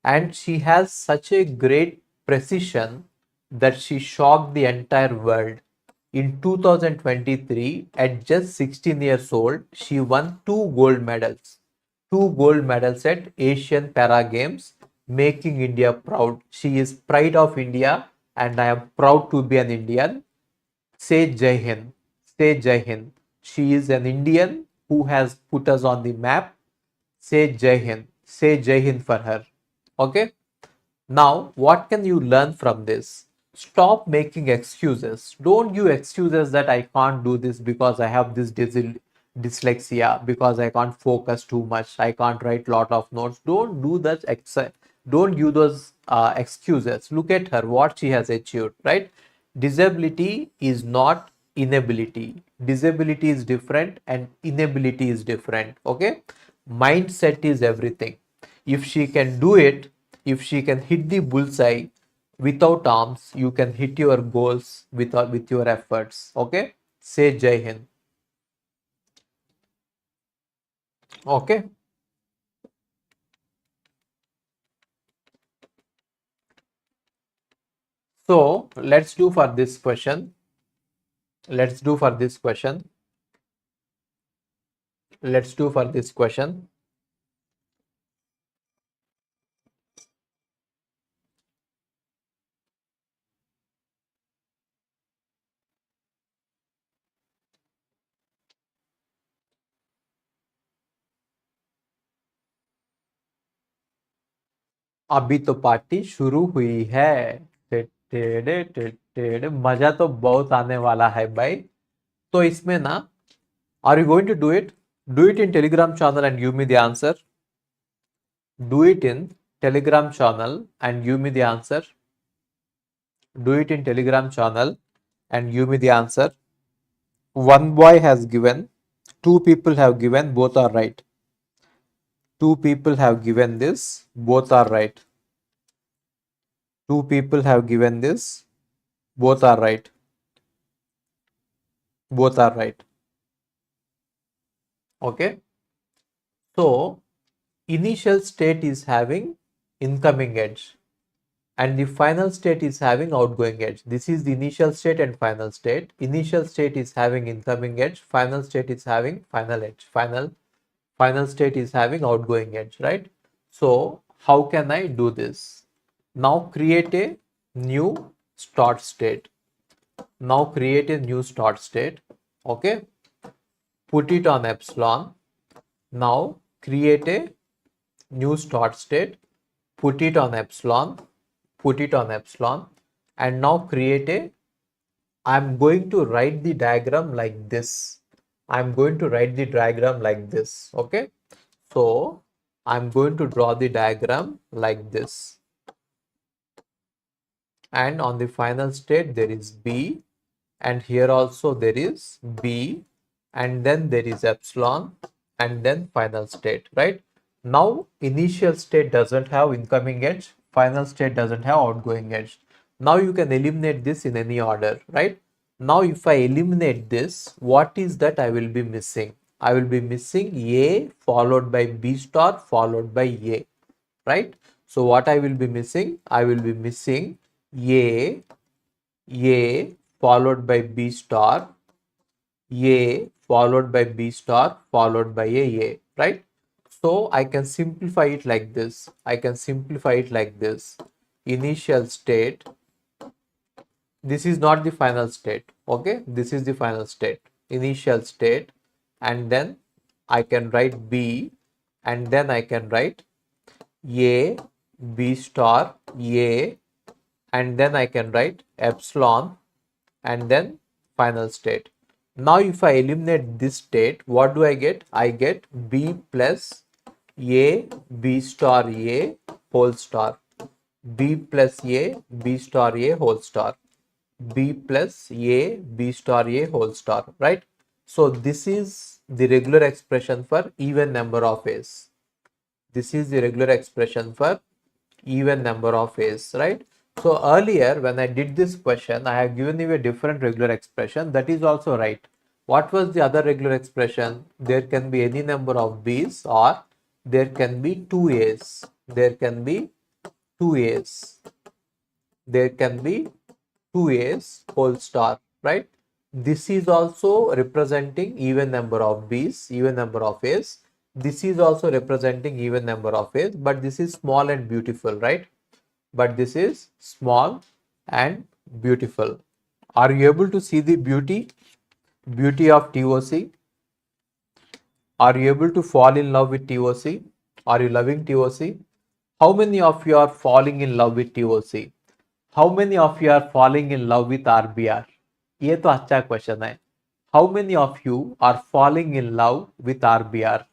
And she has such a great precision that she shocked the entire world. In 2023, at just 16 years old, she won two gold medals. Two gold medals at Asian Para Games, making India proud. She is pride of India, and I am proud to be an Indian. Say Jai Hind. Say Jai Hind. She is an Indian who has put us on the map. Say Jai Hind. Say Jai Hind for her. Okay. Now, what can you learn from this? Stop making excuses. Don't give excuses that I can't do this because I have this dyslexia, because I can't focus too much, I can't write lot of notes. Don't do that. Don't give those excuses. Look at her, what she has achieved, right? Disability is not inability. Disability is different and inability is different. Okay. Mindset is everything. If she can do it, if she can hit the bullseye without arms, you can hit your goals with your efforts. Okay. Say Jai Hind. Okay. So let's do for this question. Let's do for this question. अभी तो party शुरू हुई है। मजा तो बहुत आने वाला है भाई। तो इसमें ना, are you going to do it in Telegram channel and give me the answer. Do it in Telegram channel and give me the answer. Do it in Telegram channel and give me the answer. One boy has given, two people have given, both are right. Two people have given this, both are right. Two people have given this, both are right. Both are right. Okay. So initial state is having incoming edge and the final state is having outgoing edge. This is the initial state and final state. Initial state is having incoming edge, final state is having final edge, final state is having outgoing edge, right? So how can I do this? Now create a new start state. Now create a new start state. Okay, put it on epsilon. Now create a new start state, put it on epsilon, put it on epsilon, and now create a, I'm going to write the diagram like this. I'm going to write the diagram like this. Okay, so I'm going to draw the diagram like this, and on the final state there is B, and here also there is B, and then there is epsilon, and then final state, right? Now initial state doesn't have incoming edge, final state doesn't have outgoing edge. Now you can eliminate this in any order, right? Now if I eliminate this, what is that I will be missing? I will be missing A followed by B star followed by A, right? So what I will be missing? I will be missing A followed by B star, A followed by B star followed by A, right? So I can simplify it like this. I can simplify it like this. Initial state, this is not the final state, okay? This is the final state, initial state, and then I can write B, and then I can write A, B star, A, and then I can write epsilon, and then final state. Now if I eliminate this state, what do I get? I get B plus A, B star A whole star, B plus A, B star A whole star, B plus A, B star A whole star, right? So this is the regular expression for even number of A's. This is the regular expression for even number of A's, right? So earlier when I did this question, I have given you a different regular expression. That is also right. What was the other regular expression? There can be any number of B's, or there can be two A's. There can be two A's. There can be two A's whole star, right? This is also representing even number of B's, even number of A's. This is also representing even number of A's, but this is small and beautiful, right? But this is small and beautiful. Are you able to see the beauty of TOC? Are you able to fall in love with TOC? Are you loving TOC? How many of you are falling in love with TOC? How many of you are falling in love with RBR? ये तो अच्छा question है. How many of you are falling in love with RBR?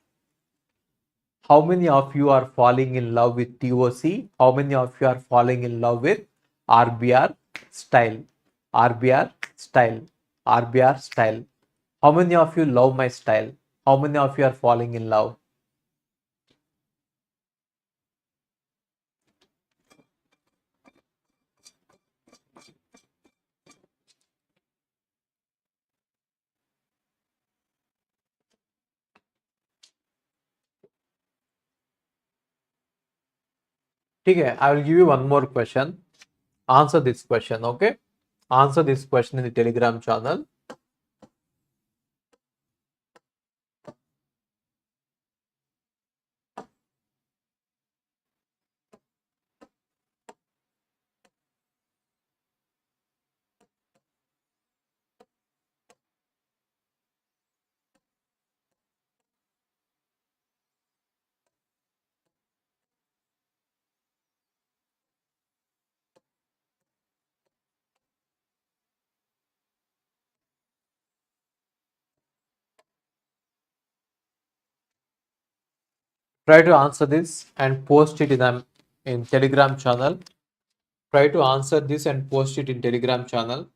How many of you are falling in love with TOC? How many of you are falling in love with RBR style? RBR style. RBR style. How many of you love my style? How many of you are falling in love? Okay, I will give you one more question. Answer this question, okay? Answer this question in the Telegram channel. Try to answer this and post it in Telegram channel. Try to answer this and post it in Telegram channel.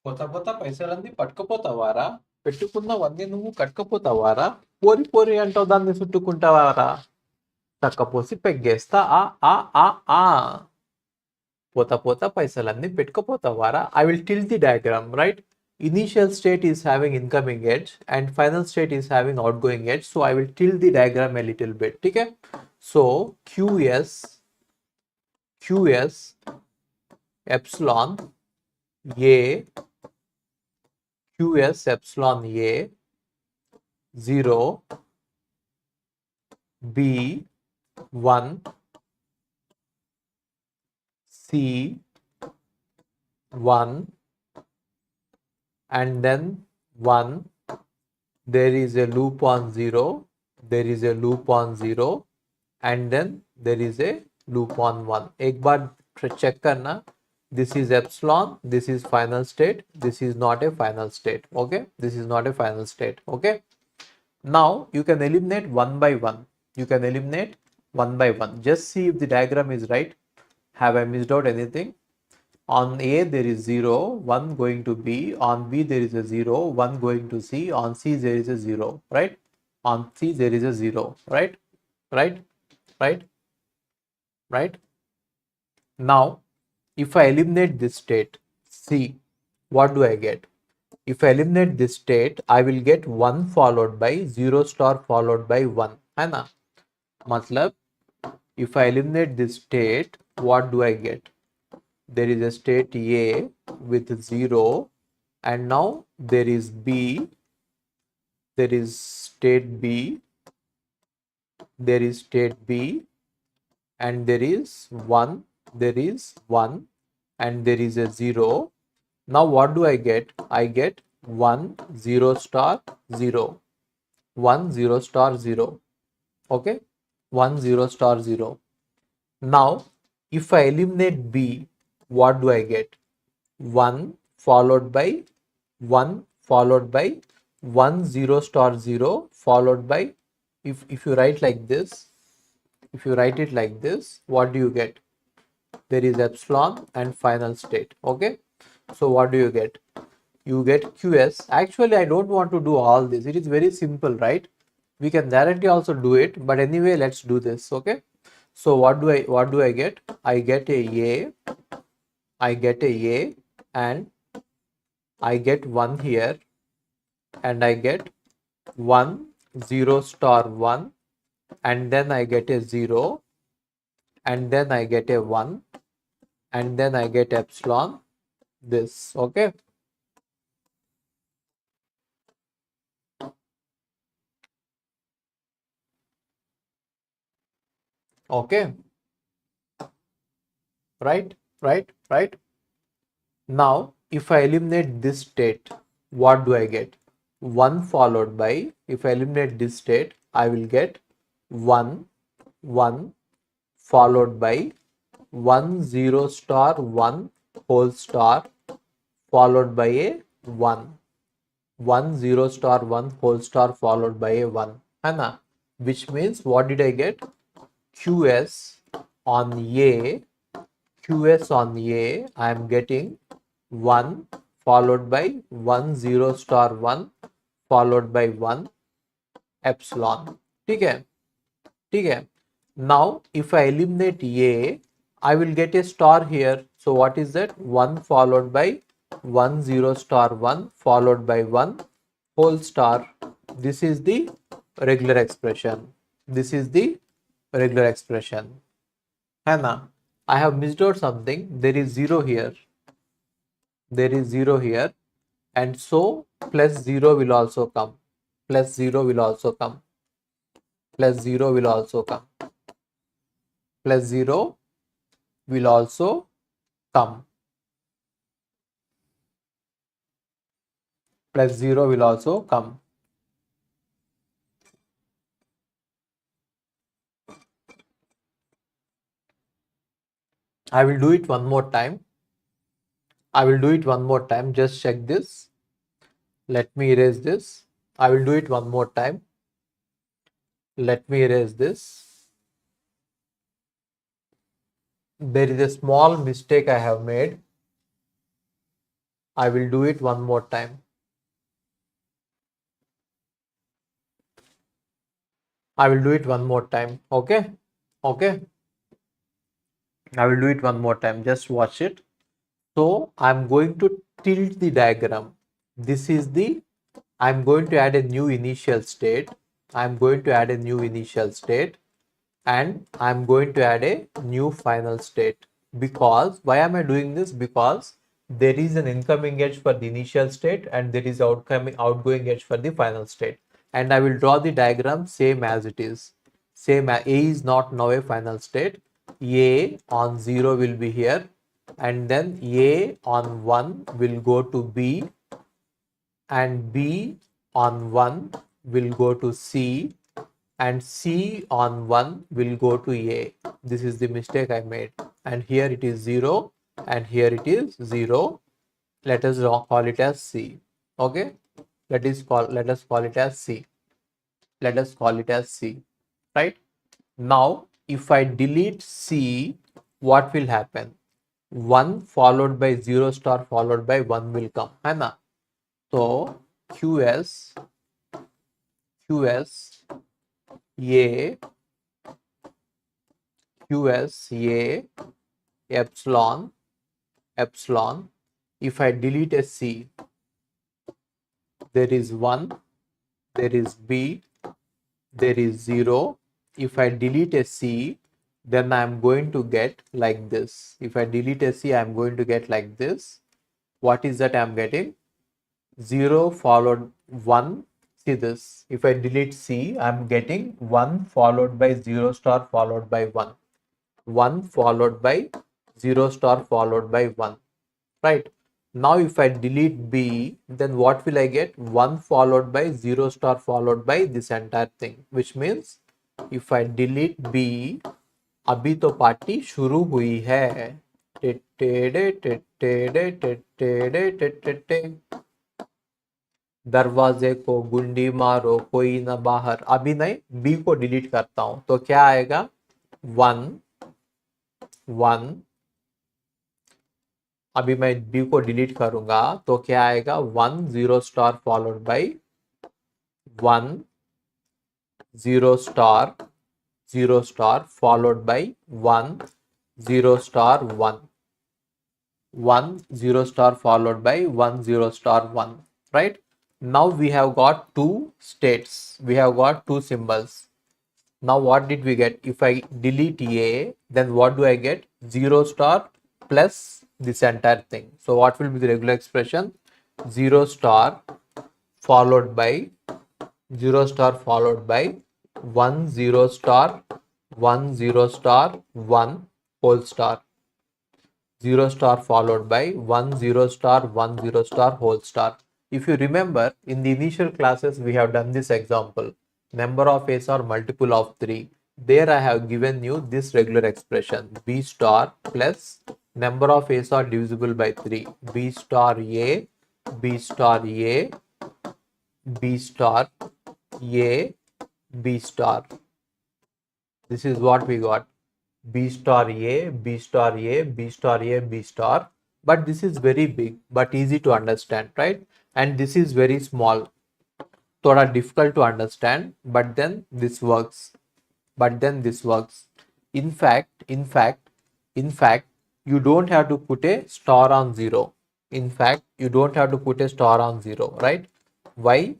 పోతా పోతా పైసలన్నీ పట్టుకుపోతావారా, పెట్టుకున్నవన్నీ నువ్వు కట్టుకుపోతావారా, పోరి పోరి అంటావు దాన్ని చుట్టుకుంటావారా, తక్కపోసి పెగ్గేస్తా ఆ ఆ ఆ ఆ. పోతా పోతా పైసలన్నీ పెట్టుకుపోతావారా. I will tilt the diagram, right? Initial state is having incoming edge and final state is having outgoing edge. So I will tilt the diagram a little bit. Okay? So QS epsilon A, QS epsilon A 0 B 1 C 1 and then 1, there is a loop on 0, there is a loop on 0 and then there is a loop on 1. एक बार check करना, this is epsilon, this is final state, this is not a final state. Okay, this is not a final state. Okay, now you can eliminate one by one. You can eliminate one by one. Just see if the diagram is right. Have I missed out anything? On A there is 0, 1 going to B, on B there is a 0, 1 going to C, on C there is a 0, right? On C there is a 0, right? Right? Right? Right? Now, if I eliminate this state, C, what do I get? If I eliminate this state, I will get 1 followed by 0 star followed by 1. है ना? मतलब, if I eliminate this state, what do I get? There is a state A with 0 and now there is B, there is state B, there is state B and there is 1, there is 1 and there is a 0. Now what do I get? I get 1 0 star 0, 1 0 star 0. Okay, 1 0 star 0. Now if I eliminate B, what do I get? 1 followed by 1 followed by 1 0 star 0 followed by, if you write like this, if you write it like this, what do you get? There is epsilon and final state. Okay, so what do you get? You get QS. Actually I don't want to do all this, it is very simple, right? We can directly also do it, but anyway let's do this. Okay, so what do I get? I get a A and I get 1 here and I get 1 0 star 1 and then I get a 0 and then I get a 1 and then I get epsilon this. Okay, okay, right. Now if I eliminate this state, what do I get? 1 followed by, if I eliminate this state, I will get 1 1 followed by 1 0 star 1 whole star followed by a 1, 1 0 star 1 whole star followed by a 1, है ना? Which means what did I get? QS on A, QS on A, I am getting 1 followed by 1 0 star 1 followed by 1 epsilon. ठीक है, ठीक है. Now if I eliminate A, I will get a star here. So what is that? 1 followed by 1 0 star 1 followed by 1 whole star. This is the regular expression. This is the regular expression. है ना? I have missed out something. There is 0 here. There is 0 here. And so plus 0 will also come. Plus 0 will also come. Plus 0 will also come. Plus 0 will also come. Plus 0 will also come. I will do it one more time. I will do it one more time. Just check this. Let me erase this. I will do it one more time. Let me erase this. There is a small mistake I have made. I will do it one more time. I will do it one more time. Okay. Okay. I will do it one more time. Just watch it. So I'm going to tilt the diagram. This is the, I'm going to add a new initial state. I'm going to add a new initial state and I'm going to add a new final state. Because why am I doing this? Because there is an incoming edge for the initial state and there is outgoing edge for the final state. And I will draw the diagram same as it is. Same as A is not now a final state. A on 0 will be here and then A on 1 will go to B and B on 1 will go to C and C on 1 will go to A. This is the mistake I made. And here it is 0 and here it is 0. Let us call it as C. Okay. Let us call it as C. Let us call it as C. Right. Now, if I delete C, what will happen? 1 followed by 0 star followed by 1 will come. है ना? So, ये epsilon. If I delete a C, there is 1, there is B, there is 0. If I delete a C, then I'm going to get like this. If I delete a C, I'm going to get like this. What is that I'm getting? 0 followed 1. See this. If I delete C, I'm getting 1 followed by 0 star followed by 1. 1 followed by 0 star followed by 1. Right. Now if I delete B, then what will I get? 1 followed by 0 star followed by this entire thing. Which means if I delete B, अभी तो party शुरू हुई है. दरवाजे को गुंडी मारो कोई ना बाहर. अभी नहीं, बी को डिलीट करता हूं तो क्या आएगा? 1 अभी मैं बी को डिलीट करूंगा तो क्या आएगा? 1 0 star followed by 1 0 star followed by 1 0 star 1 1 0 star followed by 1 0 star 1. Right. Now we have got two states. We have got two symbols. Now what did we get? If I delete A, then what do I get? 0 star plus this entire thing. So what will be the regular expression? 0 star followed by 0 star followed by 1 0 star 1 0 star 1 whole star. 0 star followed by 1 0 star 1 0 star whole star. If you remember, in the initial classes we have done this example. Number of A's are multiple of 3. There I have given you this regular expression. B star plus number of A's are divisible by 3. B star A, B star A, B star A, B star. This is what we got. B star A, B star A, B star A, B star. But this is very big but easy to understand, right? And this is very small. Thoda difficult to understand, but then this works. In fact, you don't have to put a star on 0. In fact, you don't have to put a star on 0, right? Why?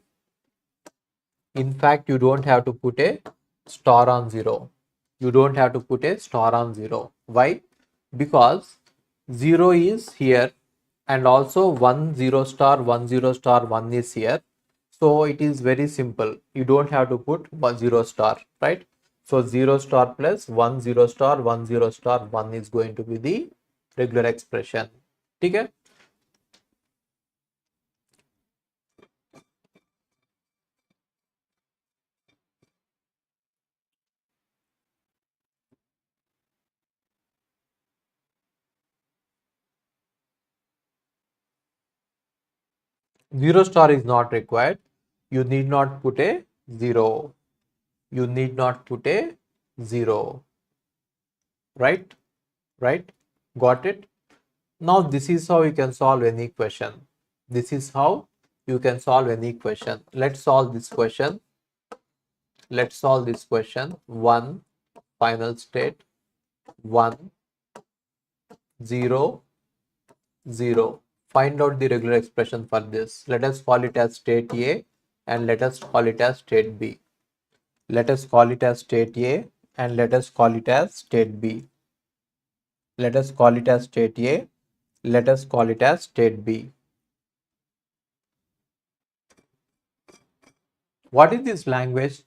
In fact, you don't have to put a star on 0. You don't have to put a star on 0. Why? Because 0 is here and also 1 0 star 1 0 star 1 is here. So it is very simple. You don't have to put 1 0 star, right? So 0 star plus 1 0 star 1 0 star 1 is going to be the regular expression. Okay? Zero star is not required. You need not put a 0. You need not put a 0. Right? Got it? Now this is how you can solve any equation. This is how you can solve any equation. Let's solve this question. Let's solve this question. 1 final state, 1 0 0. Find out the regular expression for this. Let us call it as state A and let us call it as state B. Let us call it as state A and let us call it as state B. Let us call it as state A. Let us call it as state B. What is this language?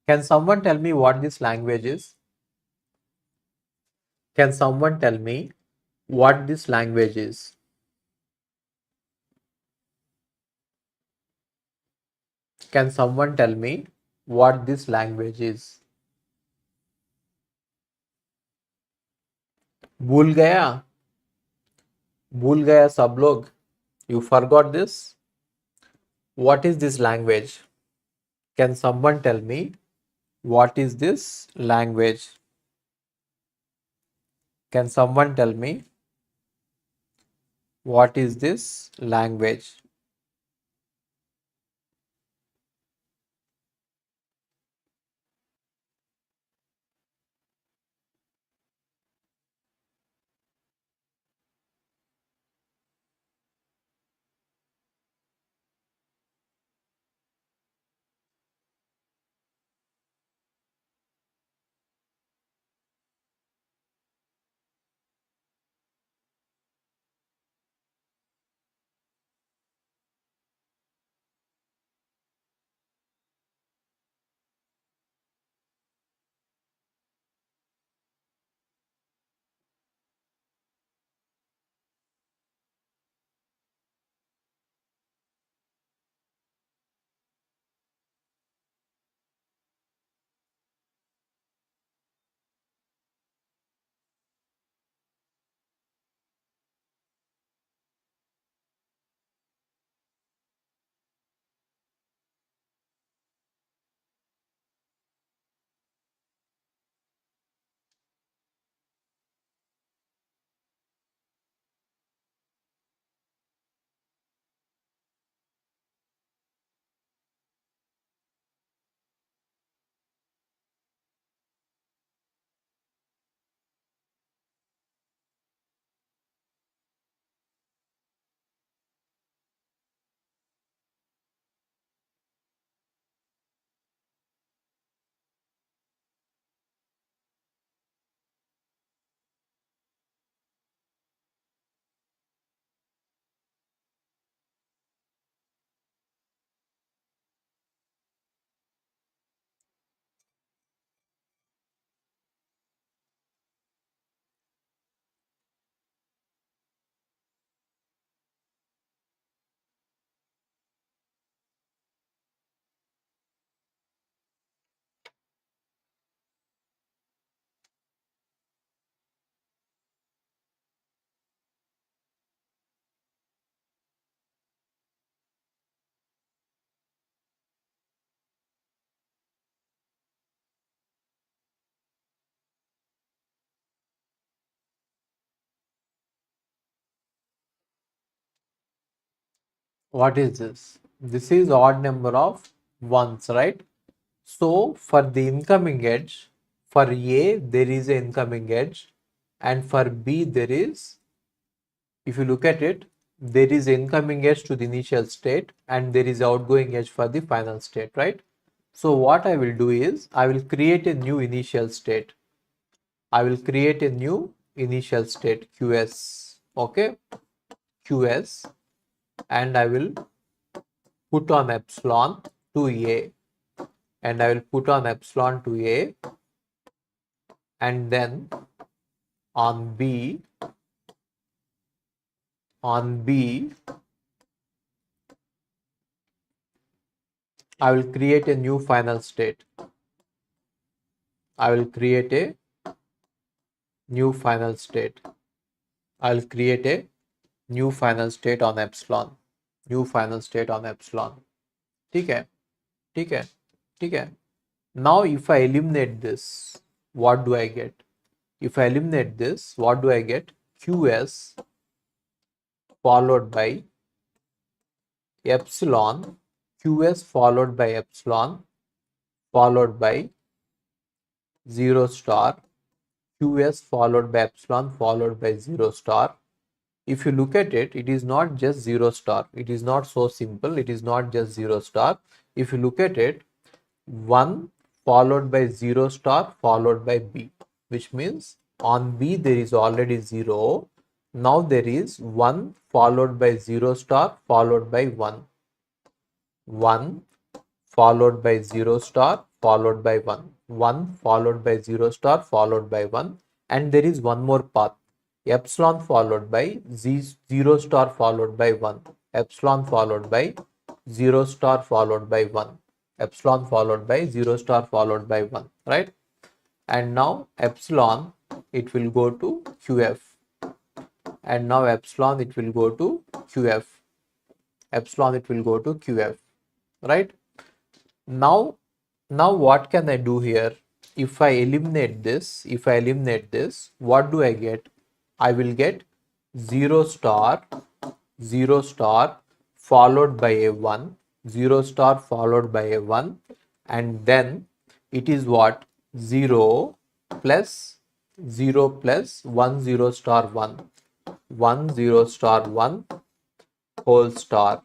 Can someone tell me what this language is? Can someone tell me what this language is? Can someone tell me what this language is? भूल गया? भूल गया सब लोग? You forgot this? What is this language? Can someone tell me what is this language? Can someone tell me what is this language? What is this? This is odd number of ones, right? So for the incoming edge, for A there is an incoming edge and for B there is, if you look at it, there is incoming edge to the initial state and there is outgoing edge for the final state, right? So what I will do is I will create a new initial state. I will create a new initial state QS, okay, QS, and I will put on epsilon to A, and I will put on epsilon to A, and then on B, I will create a new final state. I will create a new final state. I will create a new final state on epsilon. New final state on epsilon. ठीक है, ठीक है, ठीक है. Now if I eliminate this, what do I get? If I eliminate this, what do I get? QS followed by epsilon, QS followed by epsilon, followed by 0 star, QS followed by epsilon, followed by 0 star. If you look at it, it is not just 0 star. It is not so simple. It is not just 0 star. If you look at it, 1 followed by 0 star followed by B, which means on B there is already 0. Now there is 1 followed by 0 star followed by 1. 1 followed by 0 star followed by 1. 1 followed by 0 star followed by 1. And there is one more path. Epsilon followed by 0 star followed by 1. Epsilon followed by 0 star followed by 1. Epsilon followed by 0 star followed by 1, right? And now epsilon, it will go to QF. And now epsilon, it will go to QF. Epsilon, it will go to QF, right? Now what can I do here? If I eliminate this, what do I get? I will get 0 star, 0 star followed by a 1, 0 star followed by a 1, and then it is what? 0 plus 0 plus 1 0 star 1, 1 0 star 1 whole star,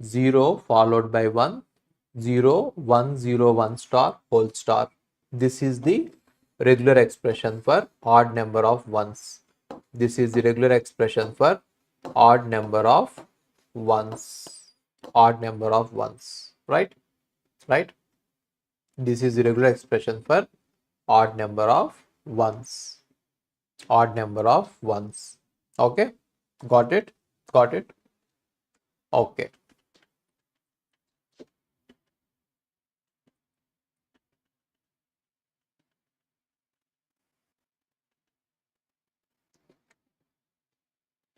0 followed by 1, 0 1 0 1 star whole star. This is the regular expression for odd number of ones. This is the regular expression for odd number of ones. Odd number of ones, right? Right? This is the regular expression for odd number of ones. Odd number of ones. Okay? Got it? Got it? Okay.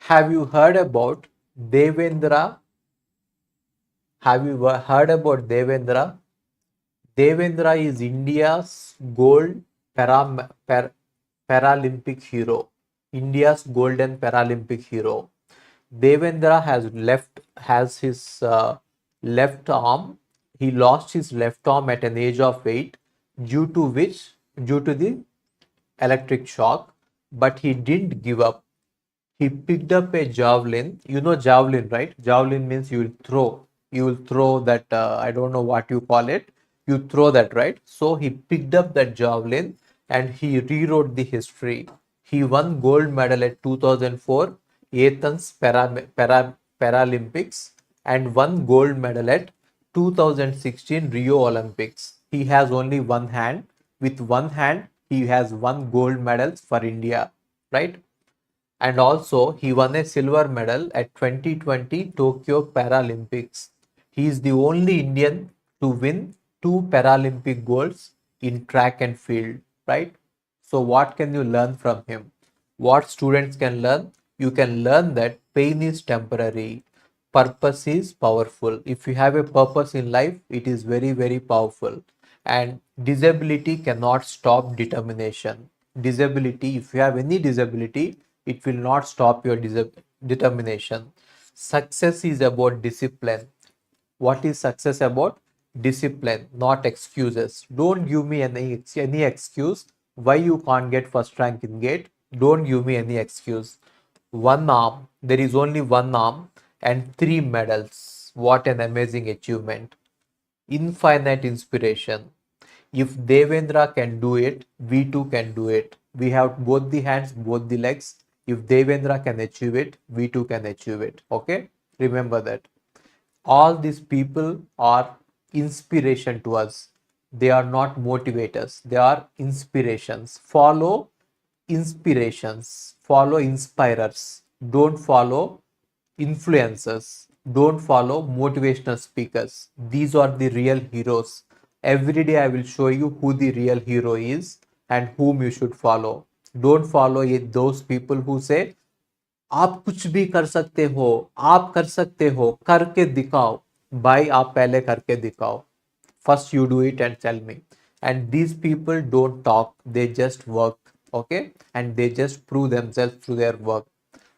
Have you heard about Devendra? Have you heard about Devendra? Devendra is India's gold Paralympic hero. India's golden Paralympic hero. Devendra has his left arm. He lost his left arm at an age of 8 due to the electric shock, but he didn't give up. He picked up a javelin. You know javelin, right? Javelin means you will throw. You will throw that, I don't know what you call it. You throw that, right? So he picked up that javelin and he rewrote the history. He won gold medal at 2004 Athens Paralympics and won gold medal at 2016 Rio Olympics. He has only one hand. With one hand, he has won gold medals for India, right? And also he won a silver medal at 2020 Tokyo Paralympics. He is the only Indian to win 2 Paralympic golds in track and field, right? So what can you learn from him? What students can learn? You can learn that pain is temporary, purpose is powerful. If you have a purpose in life, it is very, very powerful. And disability cannot stop determination. Disability, if you have any disability, it will not stop your determination. Success is about discipline. What is success about? Discipline, not excuses. Don't give me any excuse why you can't get first rank in GATE. Don't give me any excuse. One arm, there is only one arm and 3 medals. What an amazing achievement. Infinite inspiration. If Devendra can do it, we too can do it. We have both the hands, both the legs. If Devendra can achieve it, we too can achieve it. Okay? Remember that. All these people are inspiration to us. They are not motivators. They are inspirations. Follow inspirations. Follow inspirers. Don't follow influencers. Don't follow motivational speakers. These are the real heroes. Every day I will show you who the real hero is and whom you should follow. Don't follow those people who say आप कुछ भी कर सकते हो, आप कर सकते हो, करके दिखाओ. भाई आप पहले करके दिखाओ. First you do it and tell me. And these people don't talk, they just work. Okay? And they just prove themselves through their work.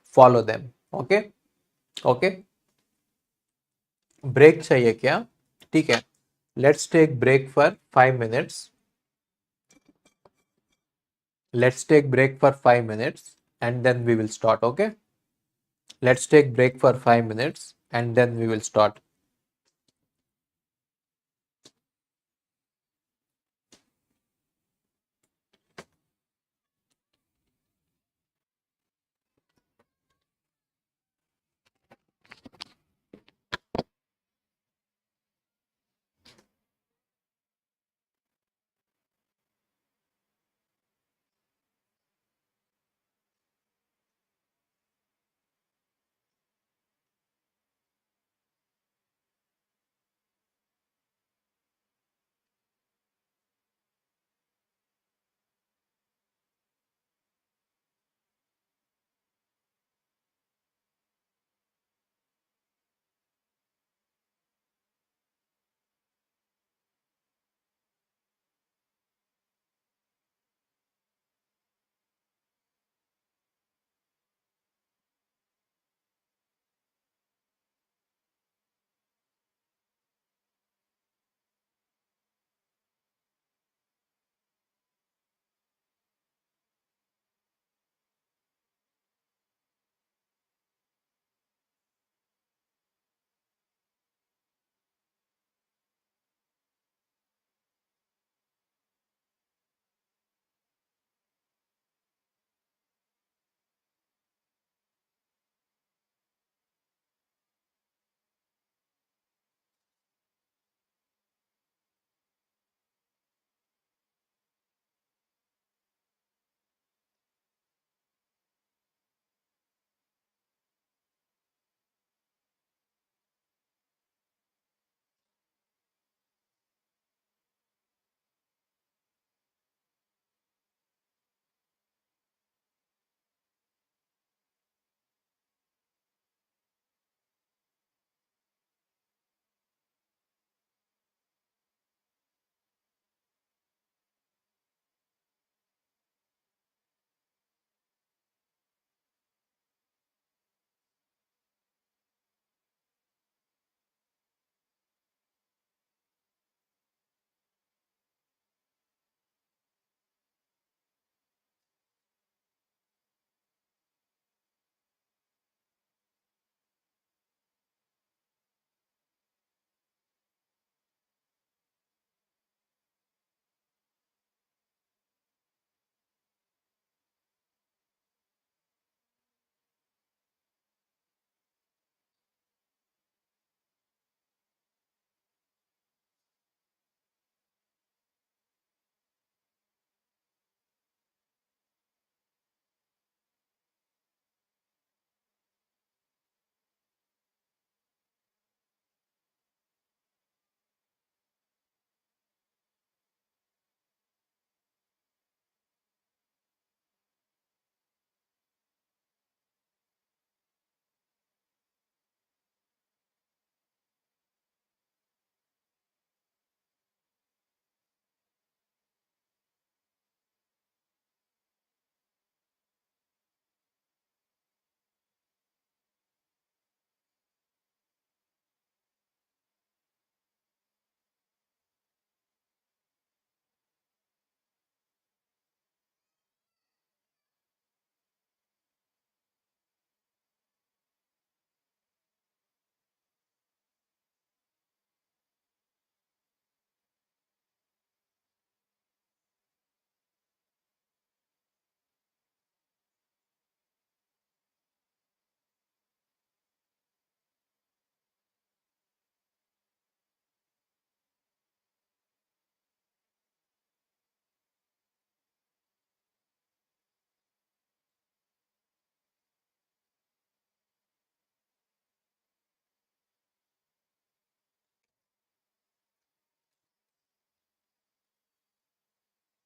Follow them. Okay? Okay, break चाहिए क्या? ठीक है, let's take break for 5 minutes. Let's take break for 5 minutes and then we will start. Okay, let's take break for 5 minutes and then we will start.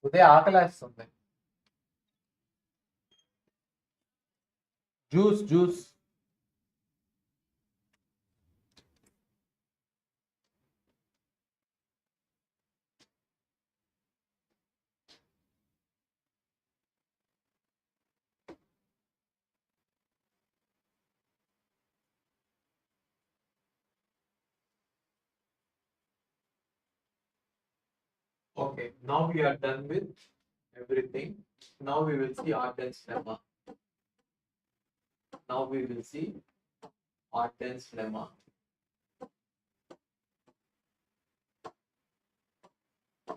ఉదయం ఆకలేస్తుంది. Juice juice. Okay, now we are done with everything. Now we will see Arden's lemma. Now we will see Arden's lemma.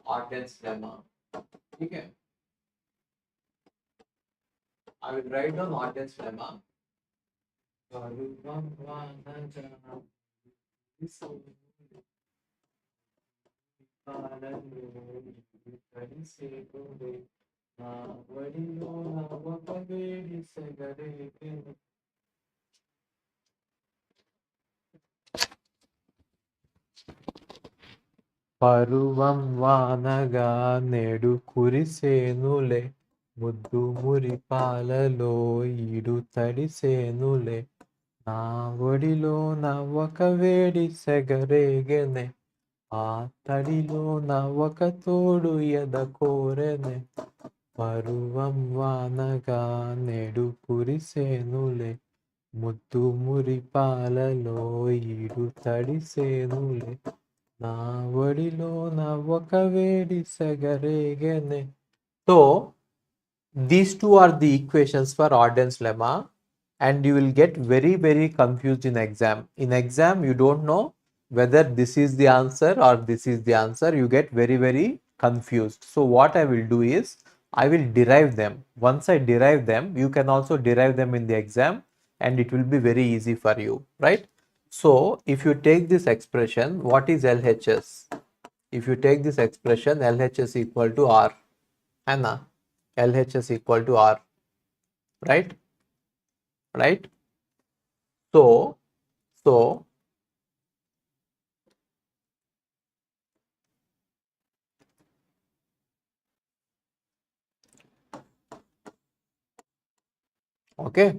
Arden's lemma. Okay. I will write down Arden's lemma. పరువం వానగా నేడు కురిసేనులే ముద్దు మురిపాలలో ఈడు తడిసేనులే నా ఒడిలో నవ్వక వేడి సెగరేగెనే ఆ తడిలో నవ్వక తోడు ఎద కోరెనే పరువం వానగా నేడు కురిసేనులే ముద్దు మురిపాలలో ఈడు తడిసేనులే నా ఒడిలో నవ్వక వేడి సెగరేగెనే. So these two are the equations for Arden's lemma, and you will get very confused in exam. In exam you don't know whether this is the answer or this is the answer. You get very confused. So what I will do is I will derive them. Once I derive them, you can also derive them in the exam and it will be very easy for you, right? So if you take this expression, what is LHS? If you take this expression, LHS equal to R, Anna, LHS equal to R, right? Right? So okay,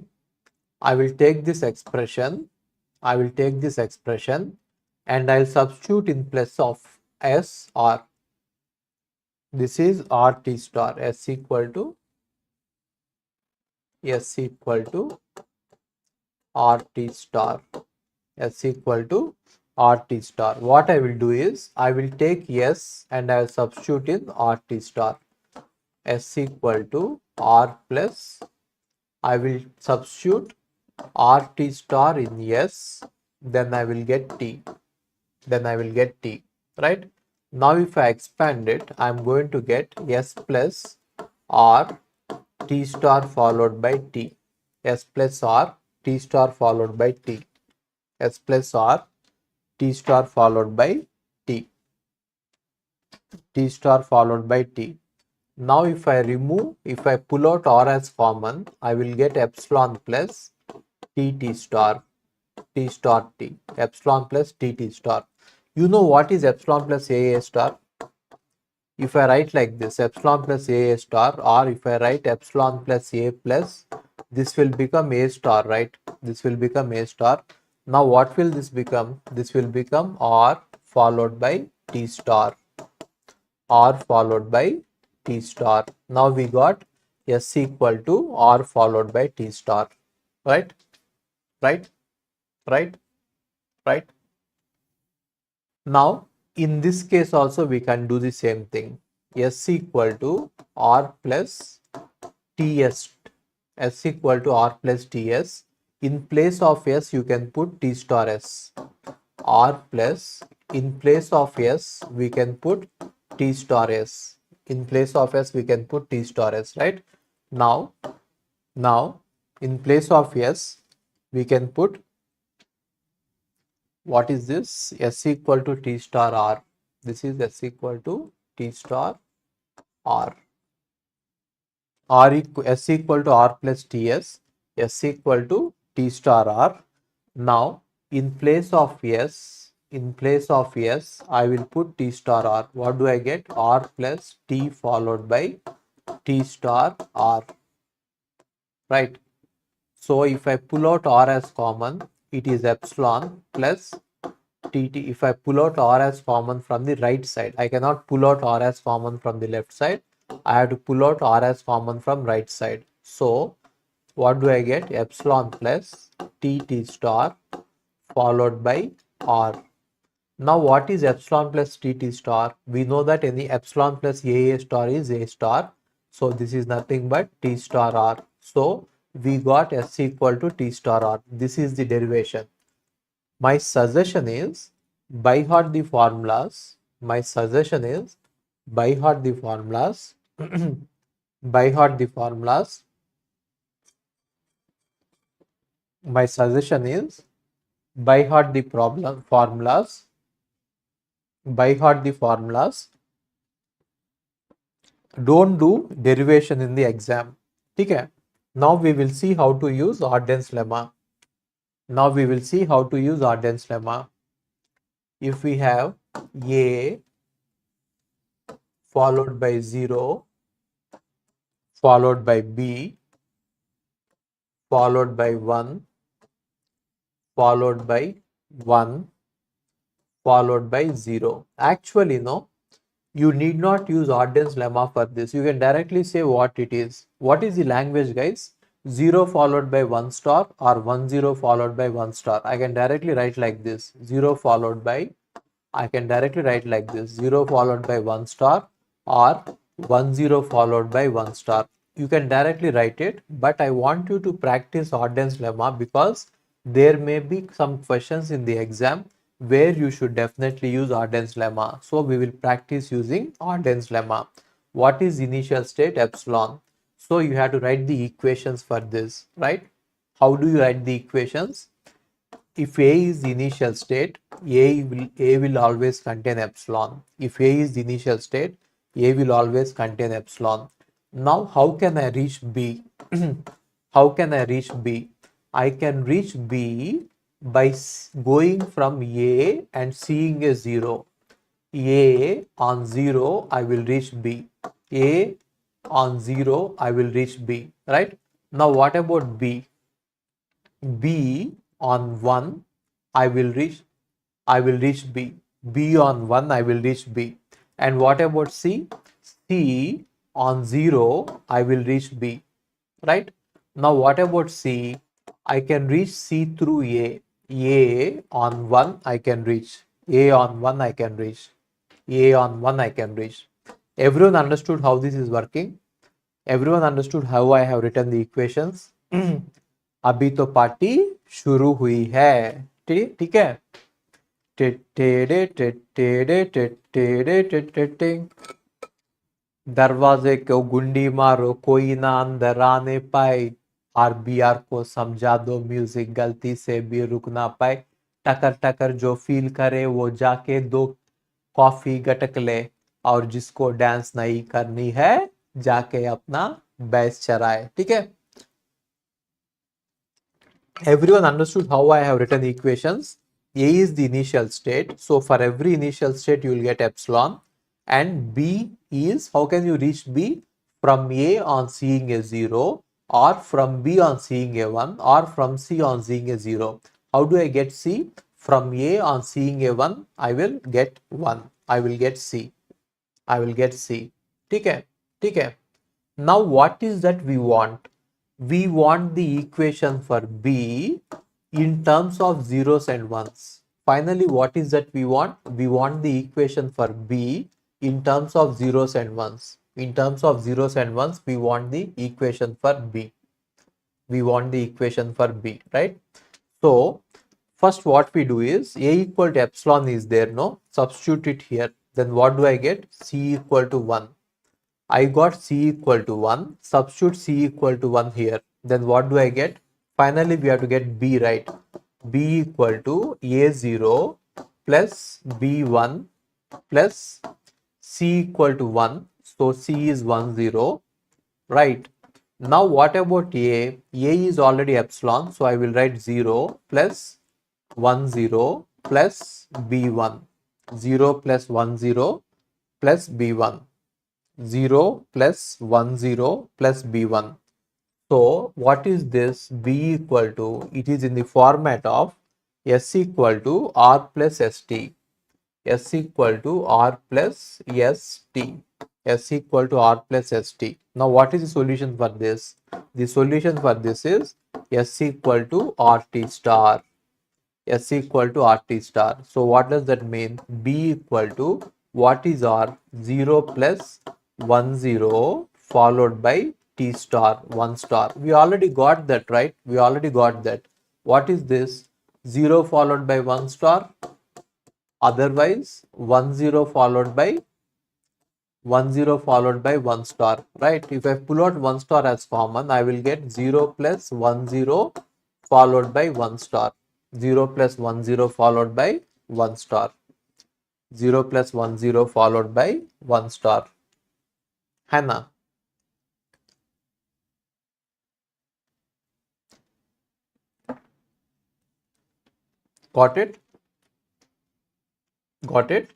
I will take this expression and I'll substitute in place of S R. This is RT star, S equal to RT star, S equal to RT star. What I will do is I will take S and I will substitute in RT star. S equal to R plus, I will substitute RT star in S, then I will get T. Right? Now if I expand it, I am going to get S plus R T star followed by T. S plus R T star followed by T. S plus R T star followed by T. T star followed by T. Now if I pull out R as common, I will get epsilon plus T star, T star T, epsilon plus T star. You know what is epsilon plus A star? If I write like this, epsilon plus A star, or if I write epsilon plus A plus, this will become A star, right? This will become A star. Now what will this become? This will become R followed by T star. R followed by T star. Now we got S equal to R followed by T star. Right? Right? Right? Right? Now in this case also we can do the same thing. S equal to R plus TS. S equal to R plus TS. In place of S you can put T star S. R plus, in place of S we can put T star S. In place of S we can put T star S, right? Now in place of S we can put, what is this? S equal to T star R. This is S equal to T star R. S equal to R plus TS. S equal to T star R. Now in place of S, I will put T star R. What do I get? R plus T followed by T star R. Right? So if I pull out R as common, it is epsilon plus TT. If I pull out R as common from the right side, I cannot pull out R as common from the left side. I have to pull out R as common from right side. So what do I get? Epsilon plus TT star followed by R. Now what is epsilon plus tt star? We know that any epsilon plus a star is a star. So this is nothing but t star r. So we got s equal to t star r. This is the derivation. My suggestion is by heart the formulas. My suggestion is by heart the formulas. By heart the formulas. My suggestion is by heart the problem formulas. By heart the formulas. Don't do derivation in the exam. Okay. Now we will see how to use Arden's lemma. Now we will see how to use Arden's lemma. If we have A followed by 0, followed by B, followed by 1, followed by 1, followed by 0. Actually, no, you need not use Arden's lemma for this. You can directly say what it is. What is the language, guys? 0 followed by 1 star or 1 0 followed by 1 star. I can directly write like this. 0 followed by, I can directly write like this. 0 followed by 1 star or 1 0 followed by 1 star. You can directly write it, but I want you to practice Arden's lemma because there may be some questions in the exam where you should definitely use Arden's lemma. So we will practice using Arden's lemma. What is initial state? Epsilon. So you have to write the equations for this, right? How do you write the equations? If A is the initial state, A will always contain epsilon. If A is the initial state, A will always contain epsilon. Now how can I reach B? How can I reach B? I can reach B by going from A and seeing a 0. A on 0, I will reach B. A on 0, I will reach B, right? Now what about B? B on 1, I will reach B. B on 1, I will reach B. And what about C? C on 0, I will reach B, right? Now what about C? I can reach C through A. A on 1, I can reach. A on 1, I can reach. A on 1, I can reach. Everyone understood how this is working? Everyone understood how I have written the equations? अभी तो party शुरू हुई है, ठीक है। दरवाजे को गुंडी मारो, कोई ना अंदर आने पाए, आरबीआर को समझा दो, म्यूजिक गलती से भी रुक ना पाए, टकर टकर जो फील करे वो जाके दो कॉफी गटक ले, और जिसको डांस नहीं करनी है जाके अपना बैस चराए, ठीक है। Everyone understood how I have written the equations. A is the initial state. So for every initial state, you will get epsilon. And B is, how can you reach B? From A on seeing a 0, or from B on seeing a 1, or from C on seeing a 0. How do I get C? From A on seeing a 1, I will get 1. I will get C. I will get C. Okay? Okay. Now what is that we want? We want the equation for B in terms of zeros and ones. Finally, what is that we want? We want the equation for B in terms of zeros and ones. In terms of zeros and ones, we want the equation for B. We want the equation for B, right? So, first what we do is A equal to epsilon is there, no? Substitute it here. Then what do I get? C equal to 1. I got C equal to 1, substitute C equal to 1 here. Then what do I get? Finally, we have to get B, right? B equal to A0 plus B1 plus C equal to 1. So C is 1, 0, right? Now what about A? A is already epsilon, so I will write 0 plus 1, 0 plus B1. 0 plus 1, 0 plus B1. 0 plus 1, 0 plus B1. So what is this? B equal to, it is in the format of S equal to R plus ST. S equal to R plus ST. S equal to R plus ST. Now what is the solution for this? The solution for this is S equal to RT star. S equal to RT star. So what does that mean? B equal to what is R? 0 plus 1 0 followed by T star 1 star. We already got that, right? We already got that. What is this? 0 followed by 1 star. Otherwise 1 0 followed by 1 0 followed by 1 star, right? If I pull out 1 star as common, I will get 0 plus 1 0 followed by 1 star. 0 plus 1 0 followed by 1 star. 0 plus 1 0 followed by 1 star. Hannah. Got it? Got it?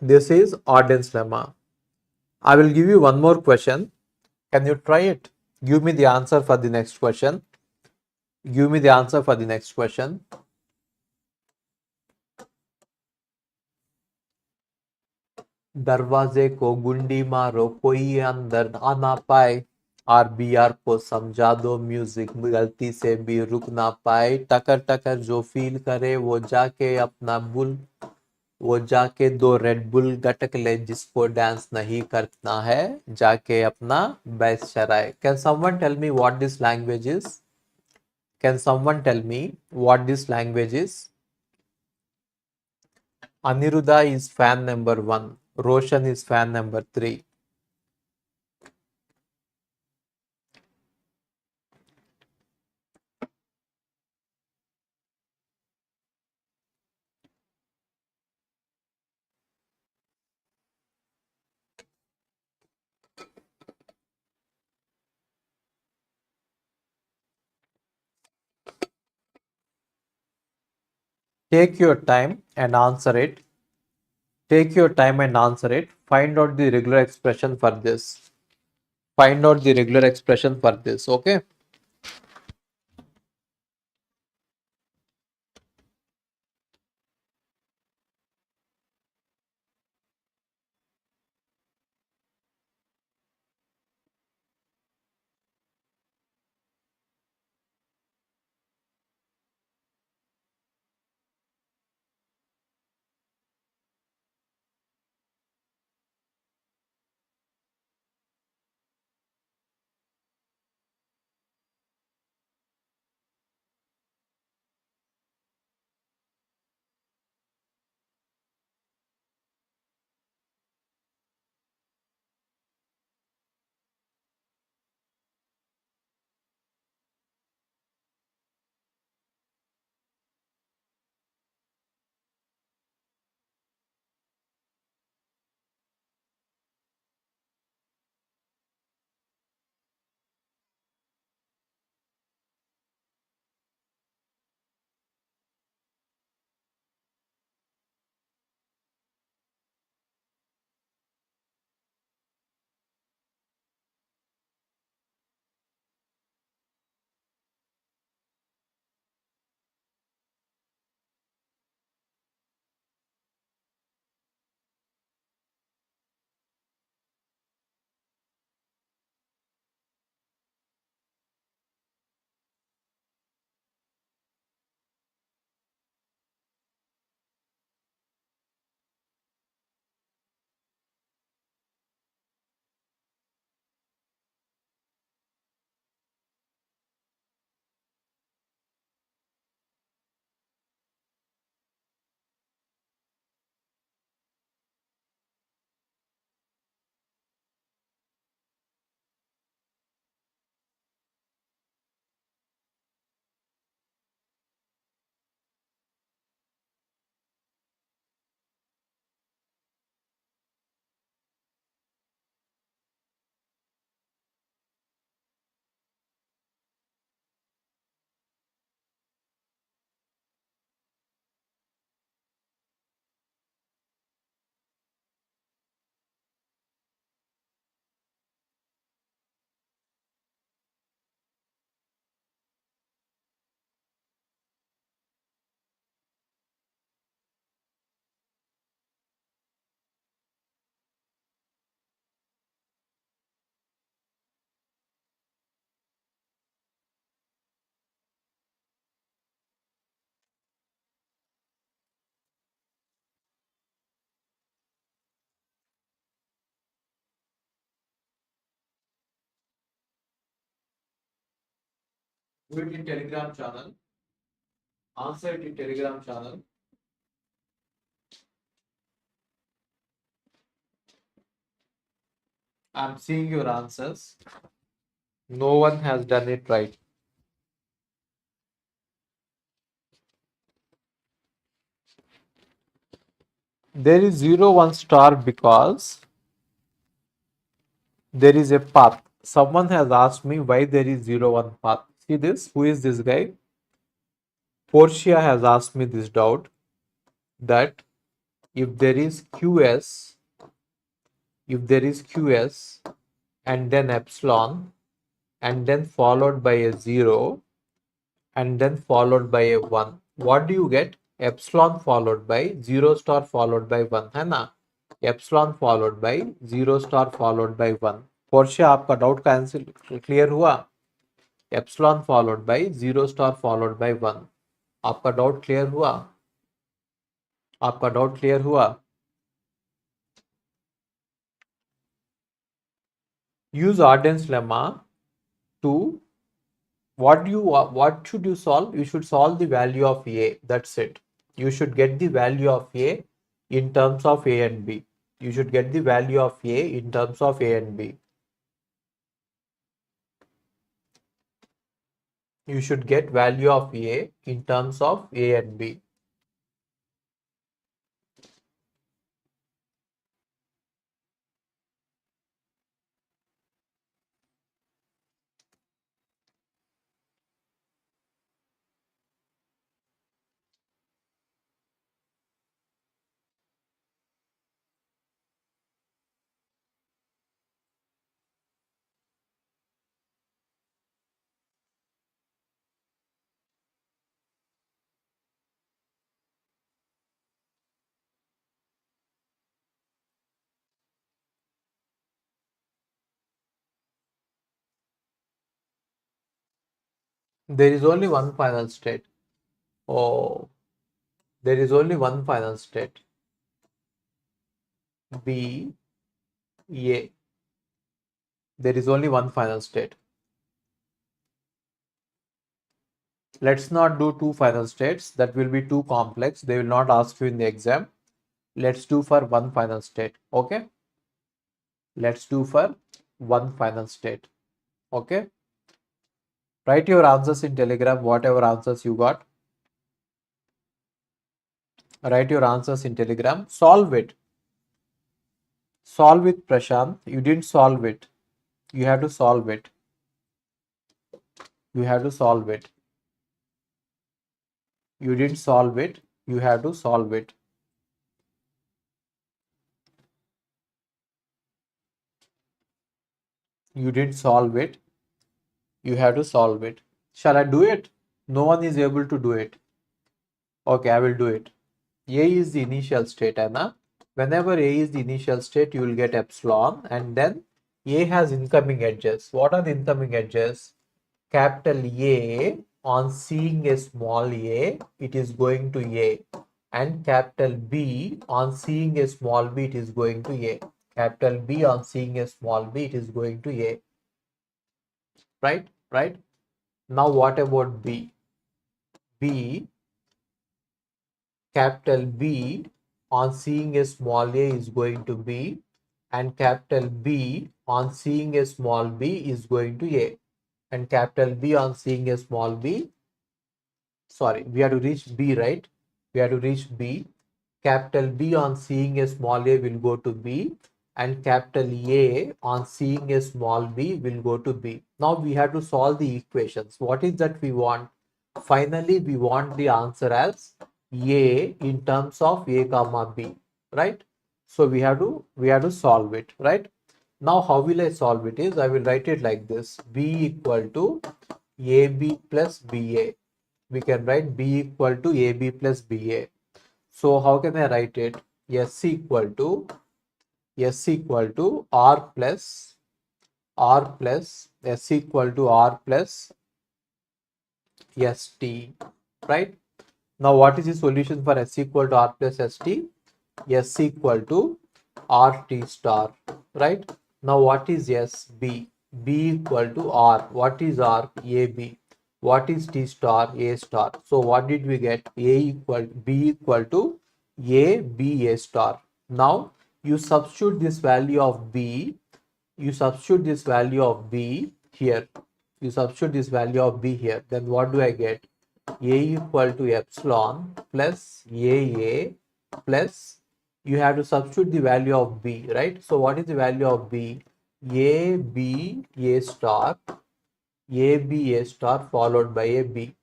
This is Arden's lemma. I will give you one more question. Can you try it? Give me the answer for the next question. Give me the answer for the next question. दरवाजे को गुंडी मारो कोई अंदर आना पाए are को समझा दो म्यूजिक गलती से भी रुक ना पाए टकर टकर जो फील करे वो जाके दो रेड बुल गटक ले जिसको डांस नहीं करना है जाके अपना बेस्ट चराए can someone tell me what this language is can someone tell me what this language is Aniruddha is fan number 1. Roshan is fan number 3. Take your time and answer it. Take your time and answer it. Find out the regular expression for this. Find out the regular expression for this. Okay. Do it in Telegram channel. Answer it in Telegram channel. I'm seeing your answers. No one has done it right. There is 0, 1 star because there is a path. Someone has asked me why there is 0, 1 path. See this? Who is this guy? Portia has asked me this doubt that if there is QS, and then epsilon and then followed by a 0 and then followed by a 1, what do you get? Epsilon followed by 0 star followed by 1 है ना? Epsilon followed by 0 star followed by 1. Portia आपका doubt का answer clear हुआ? Epsilon followed by 0 star followed by 1. आपका doubt clear हुआ? आपका doubt clear हुआ? Use Arden's lemma to what should you solve? You should solve the value of a. That's it. You should get the value of a in terms of a and b. You should get the value of a in terms of a and b. You should get value of a in terms of a and b. There is only one final state. Oh, there is only one final state. B, A. There is only one final state. Let's not do two final states. That will be too complex. They will not ask you in the exam. Let's do for one final state. Okay. Let's do for one final state. Okay. Write your answers in Telegram, whatever answers you got. Write your answers in Telegram. Solve it. Solve it, Prashant. You didn't solve it. You have to solve it. You have to solve it. You didn't solve it. You have to solve it. You didn't solve it. You have to solve it. Shall I do it? No one is able to do it. Okay, I will do it. A is the initial state, Anna. Whenever A is the initial state, you will get epsilon, and then A has incoming edges. What are the incoming edges? Capital A, on seeing a small a, it is going to A. And capital B, on seeing a small b, it is going to A. Capital B, on seeing a small b, it is going to A. Right? Right? Now what about B? B, capital B, on seeing a small a is going to B, and capital B on seeing a small b is going to A, and capital B on seeing a small b, sorry, we have to reach B, right? We have to reach B. Capital B on seeing a small a will go to B, and capital A on seeing a small b will go to B. Now we have to solve the equations. What is that we want? Finally, we want the answer as A in terms of A comma B, right? So we have to solve it, right? Now how will I solve it is I will write it like this: B equal to AB plus BA. We can write B equal to AB plus BA. So how can I write it? S equal to R plus S equal to R plus ST, right? Now what is the solution for S equal to R plus ST? S equal to RT star, right? Now what is S? B. B equal to R. What is R? AB. What is T star? A star. So what did we get? A equal B equal to A B A star. Now you substitute this value of B. You substitute this value of B here. You substitute this value of B here. Then what do I get? A equal to epsilon plus AA plus, you have to substitute the value of B, right? So what is the value of B? A B A star, A B A star followed by a B.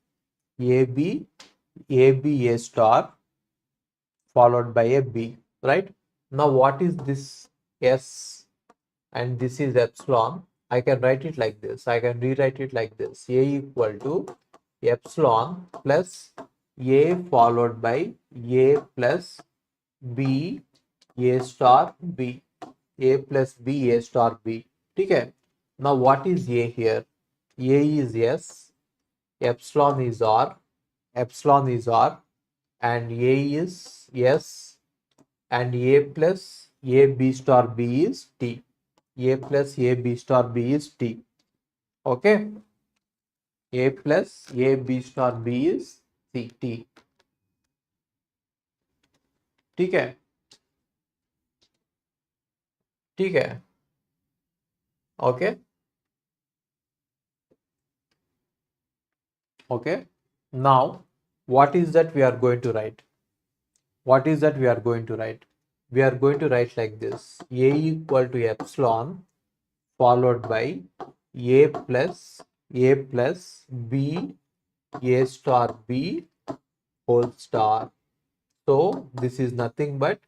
A B A B A star followed by a B, right? Now what is this S and this is epsilon? I can write it like this. I can rewrite it like this. A equal to epsilon plus A followed by A plus B A star B. A plus B A star B. Okay. Now what is A here? A is S, epsilon is R, and A is S, and A plus A B star B is T. A plus A B star B is T. Okay. A plus A B star B is C T. ठीक है ठीक है okay okay. Now what is that we are going to write? What is that we are going to write? We are going to write like this: A equal to epsilon followed by A plus B A star B whole star. So this is nothing but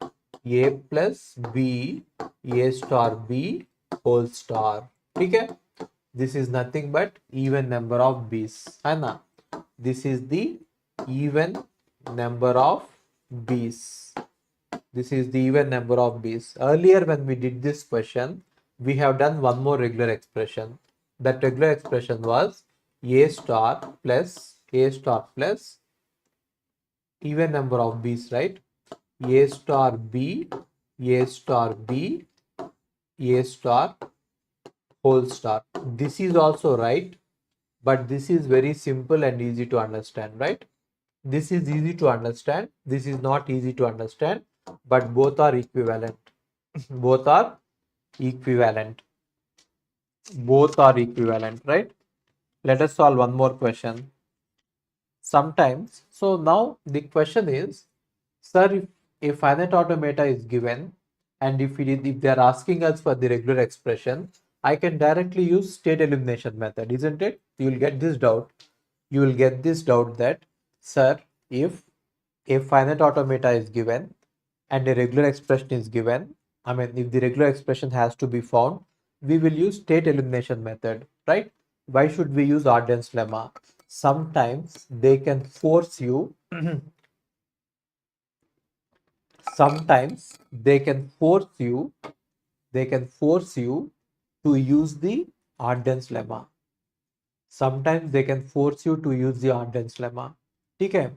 A plus B A star B whole star. ठीक है? This is nothing but even number of B's, है ना? This is the even number of B's. This is the even number of B's. Earlier when we did this question, we have done one more regular expression. That regular expression was A star plus even number of B's, right? A star B, A star B, A star whole star. This is also right, but this is very simple and easy to understand, right? This is easy to understand. This is not easy to understand, but both are equivalent. Both are equivalent. Both are equivalent, right? Let us solve one more question. Sometimes, so now the question is, sir, if a finite automata is given and if they are asking us for the regular expression, I can directly use state elimination method, isn't it? You will get this doubt. You will get this doubt that, sir, if a finite automata is given and a regular expression is given, I mean, if the regular expression has to be found, we will use state elimination method, right? Why should we use Arden's lemma? Sometimes they can force you sometimes they can force you to use the Arden's lemma. Sometimes they can force you to use the Arden's lemma. ठीक है?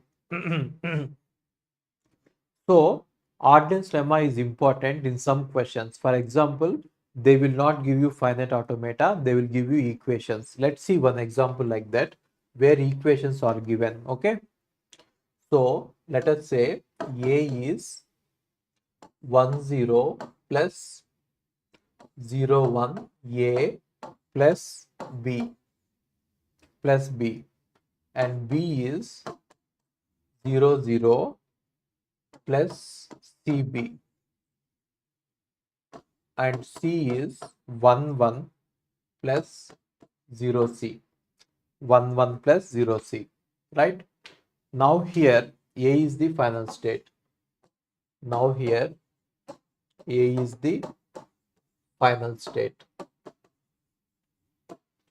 So Arden's lemma is important in some questions. For example, they will not give you finite automata, they will give you equations. Let's see one example like that where equations are given. Okay, so let us say A is 10 plus 01 A plus B and B is 00 plus CB and C is 11 plus 0C, 11 plus 0C, right? Now here A is the final state. Now here A is the final state.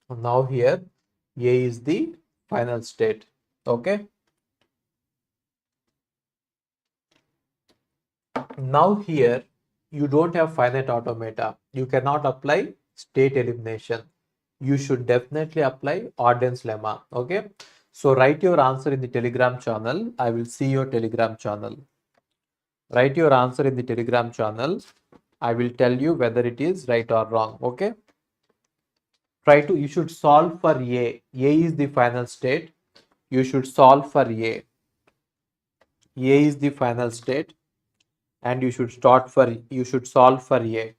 Now here A is the final state. Okay. Now here you don't have finite automata. You cannot apply state elimination. You should definitely apply Arden's lemma. Okay. So write your answer in the Telegram channel. I will see your Telegram channel. Write your answer in the Telegram channel. I will tell you whether it is right or wrong. Okay. you should solve for A. A is the final state. You should solve for A. A is the final state, and you should solve for A.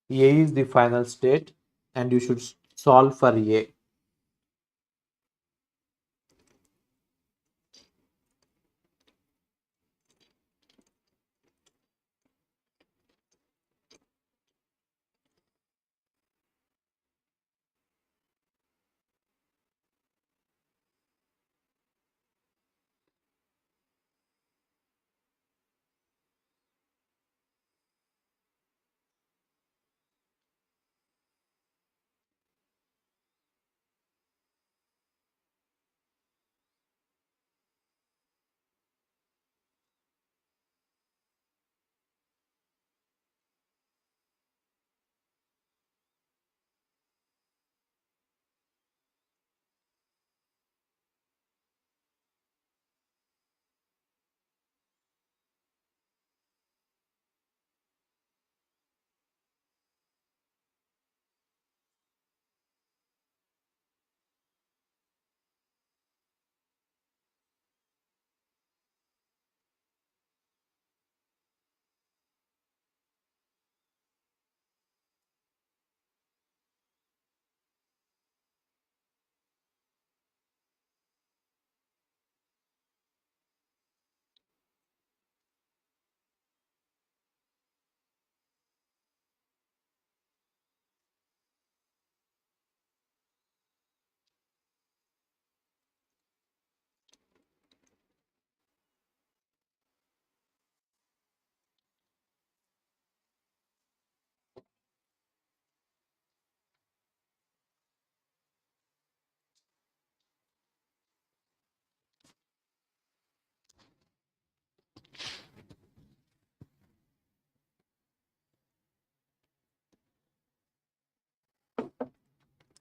A is the final state, and you should solve for A.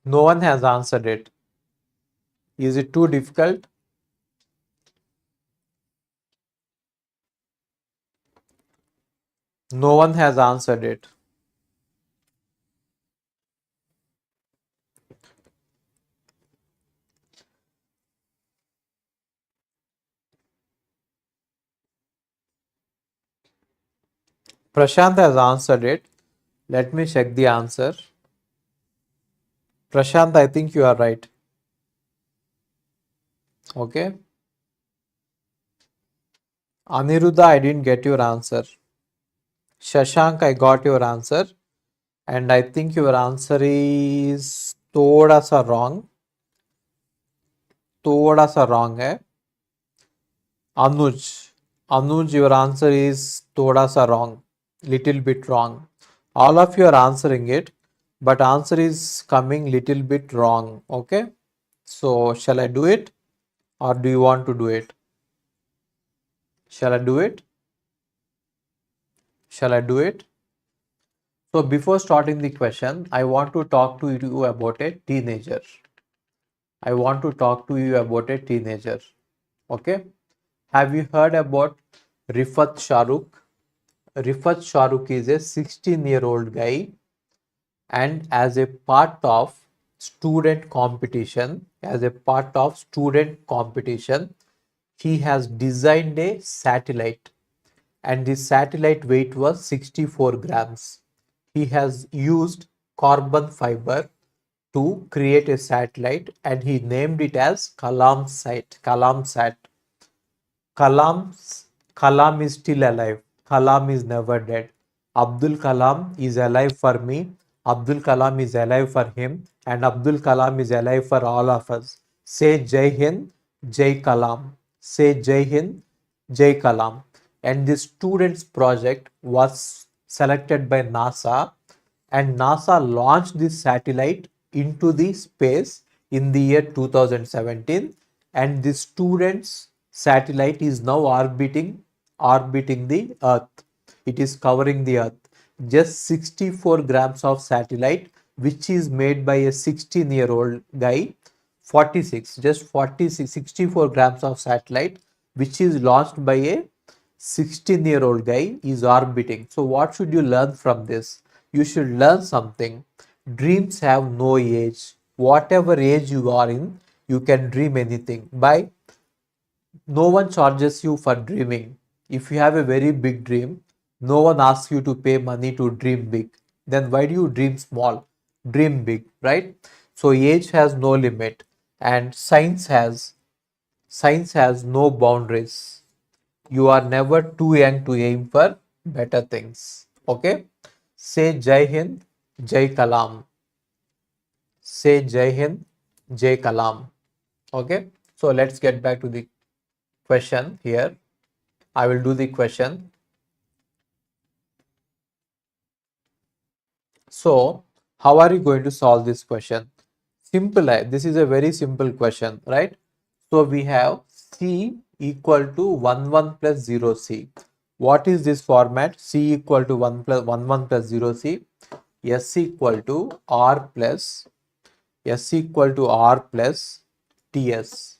No one has answered it. Is it too difficult? No one has answered it. Prashant has answered it. Let me check the answer. Prashant, I think you are right. Okay. Aniruddha, I didn't get your answer. Shashank, I got your answer. And I think your answer is thoda sa wrong. Thoda sa wrong hai. Anuj, your answer is thoda sa wrong. Little bit wrong. All of you are answering it, but answer is coming little bit wrong. Okay. So shall I do it, or do you want to do it? Shall I do it? Shall I do it? So before starting the question, I want to talk to you about a teenager. I want to talk to you about a teenager. Okay. Have you heard about Rifat Shahrukh? Rifat Shahrukh is a 16-year-old guy, and as a part of student competition, he has designed a satellite, and this satellite weight was 64 grams. He has used carbon fiber to create a satellite, and he named it as Kalamsat. Kalam is still alive. Kalam is never dead. Abdul Kalam is alive for me. Abdul Kalam is alive for him. And Abdul Kalam is alive for all of us. Say Jai Hind, Jai Kalam. Say Jai Hind, Jai Kalam. And this student's project was selected by NASA, and NASA launched this satellite into the space in the year 2017, and the students satellite is now orbiting the earth. It is covering the earth. Just 64 grams of satellite, which is made by a 16-year-old guy. 64 grams of satellite, which is launched by a 16-year-old guy, is orbiting. So what should you learn from this? You should learn something. Dreams have no age. Whatever age you are in, you can dream anything. By no one charges you for dreaming. If you have a very big dream, no one asks you to pay money to dream big. Then why do you dream small? Dream big, right? So age has no limit, and science has no boundaries. You are never too young to aim for better things. Okay? Say Jai Hind, Jai Kalam. Say Jai Hind, Jai Kalam. Okay? So let's get back to the question here. I will do the question. So, how are you going to solve this question? Simple. This is a very simple question, right? So, we have C equal to 1 1 plus 0 C. What is this format? C equal to 1 plus 1 1 plus 0 C. S equal to R plus S equal to R plus TS.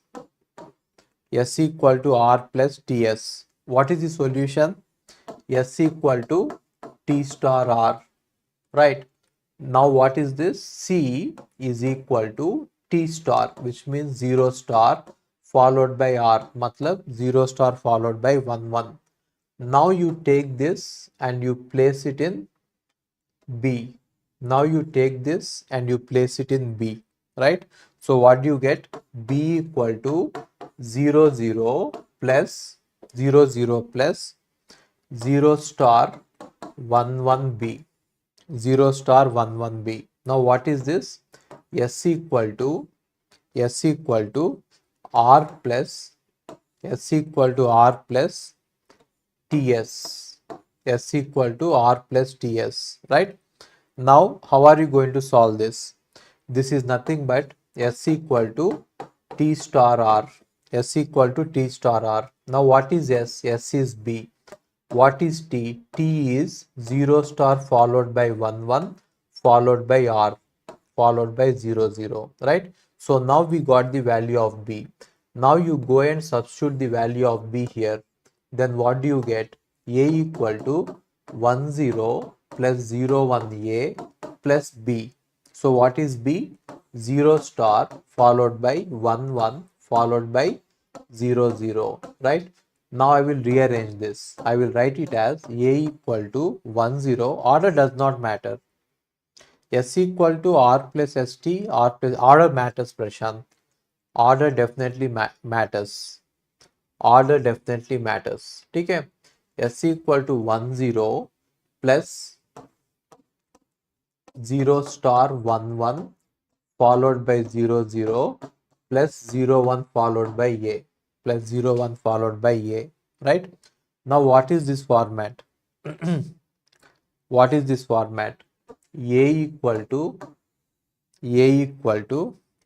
S equal to R plus TS. What is the solution? S equal to T star R, right? Now what is this? C is equal to T star, which means 0 star followed by R, matlab 0 star followed by 1 1. Now you take this and you place it in B. Now you take this and you place it in B, right? So what do you get? B equal to 0 0 plus 0 0 plus 0 star 1 1 B. 0 star 1 1 B. Now what is this? S equal to R plus S equal to R plus TS. S equal to R plus TS, right? Now how are you going to solve this? This is nothing but S equal to T star R. S equal to T star R. Now what is S? S is B. What is T? T is 0 star followed by 1 1 followed by R followed by 0 0, right? So now we got the value of B. Now you go and substitute the value of B here. Then what do you get? A equal to 1 0 plus 0 1 A plus B. So what is B? 0 star followed by 1 1 followed by 0 0, right? Now I will rearrange this. I will write it as A equal to 1 0. Order does not matter. S equal to R plus ST, R plus order matters, Prashant. Order definitely matters. Order definitely matters. Okay. S equal to 1 0 plus 0 star 1 1 followed by 0 0 plus 0 1 followed by A plus 0 1 followed by A, right? Now what is this format? What is this format? A equal to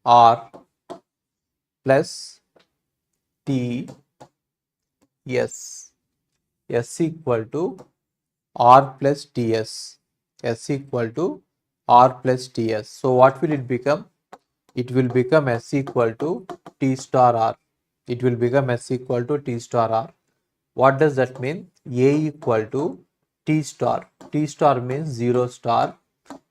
R plus T S. S equal to R plus TS. S equal to R plus TS. So what will it become? It will become S equal to T star R. It will become S equal to T star R. What does that mean? A equal to T star. T star means 0 star.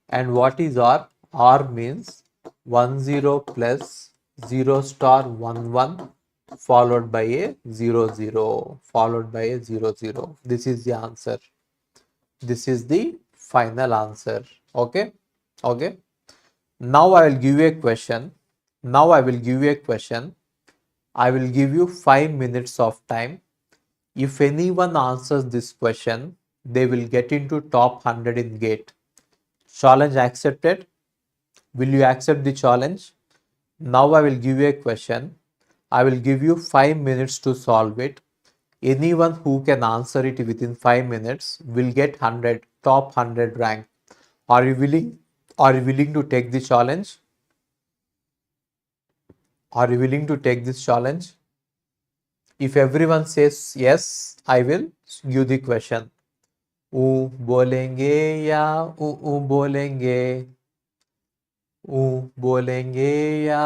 And what is R? R means 1 0 plus 0 star 1 1 followed by a 0 0 followed by a 0 0. This is the answer. This is the final answer. Okay. Okay. Now I will give you a question. Now I will give you a question. I will give you 5 minutes of time. If anyone answers this question, they will get into top 100 in GATE. Challenge accepted. Will you accept the challenge? Now I will give you a question. I will give you 5 minutes to solve it. Anyone who can answer it within 5 minutes will get 100, top 100 rank. Are you willing? Are you willing to take the challenge? Are you willing to take this challenge? If everyone says yes, I will give the question. बोलेंगे या बोलेंगे बोलेंगे या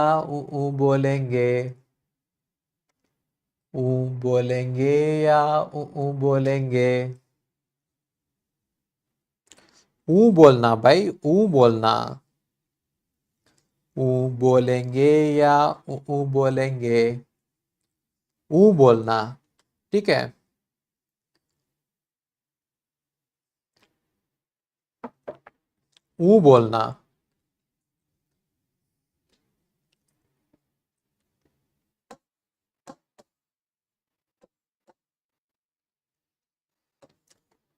बोलेंगे बोलेंगे या बोलेंगे बोलना भाई बोलना ऊ बोलेंगे या ऊ बोलेंगे? ऊ बोलना, ठीक है। ऊ बोलना।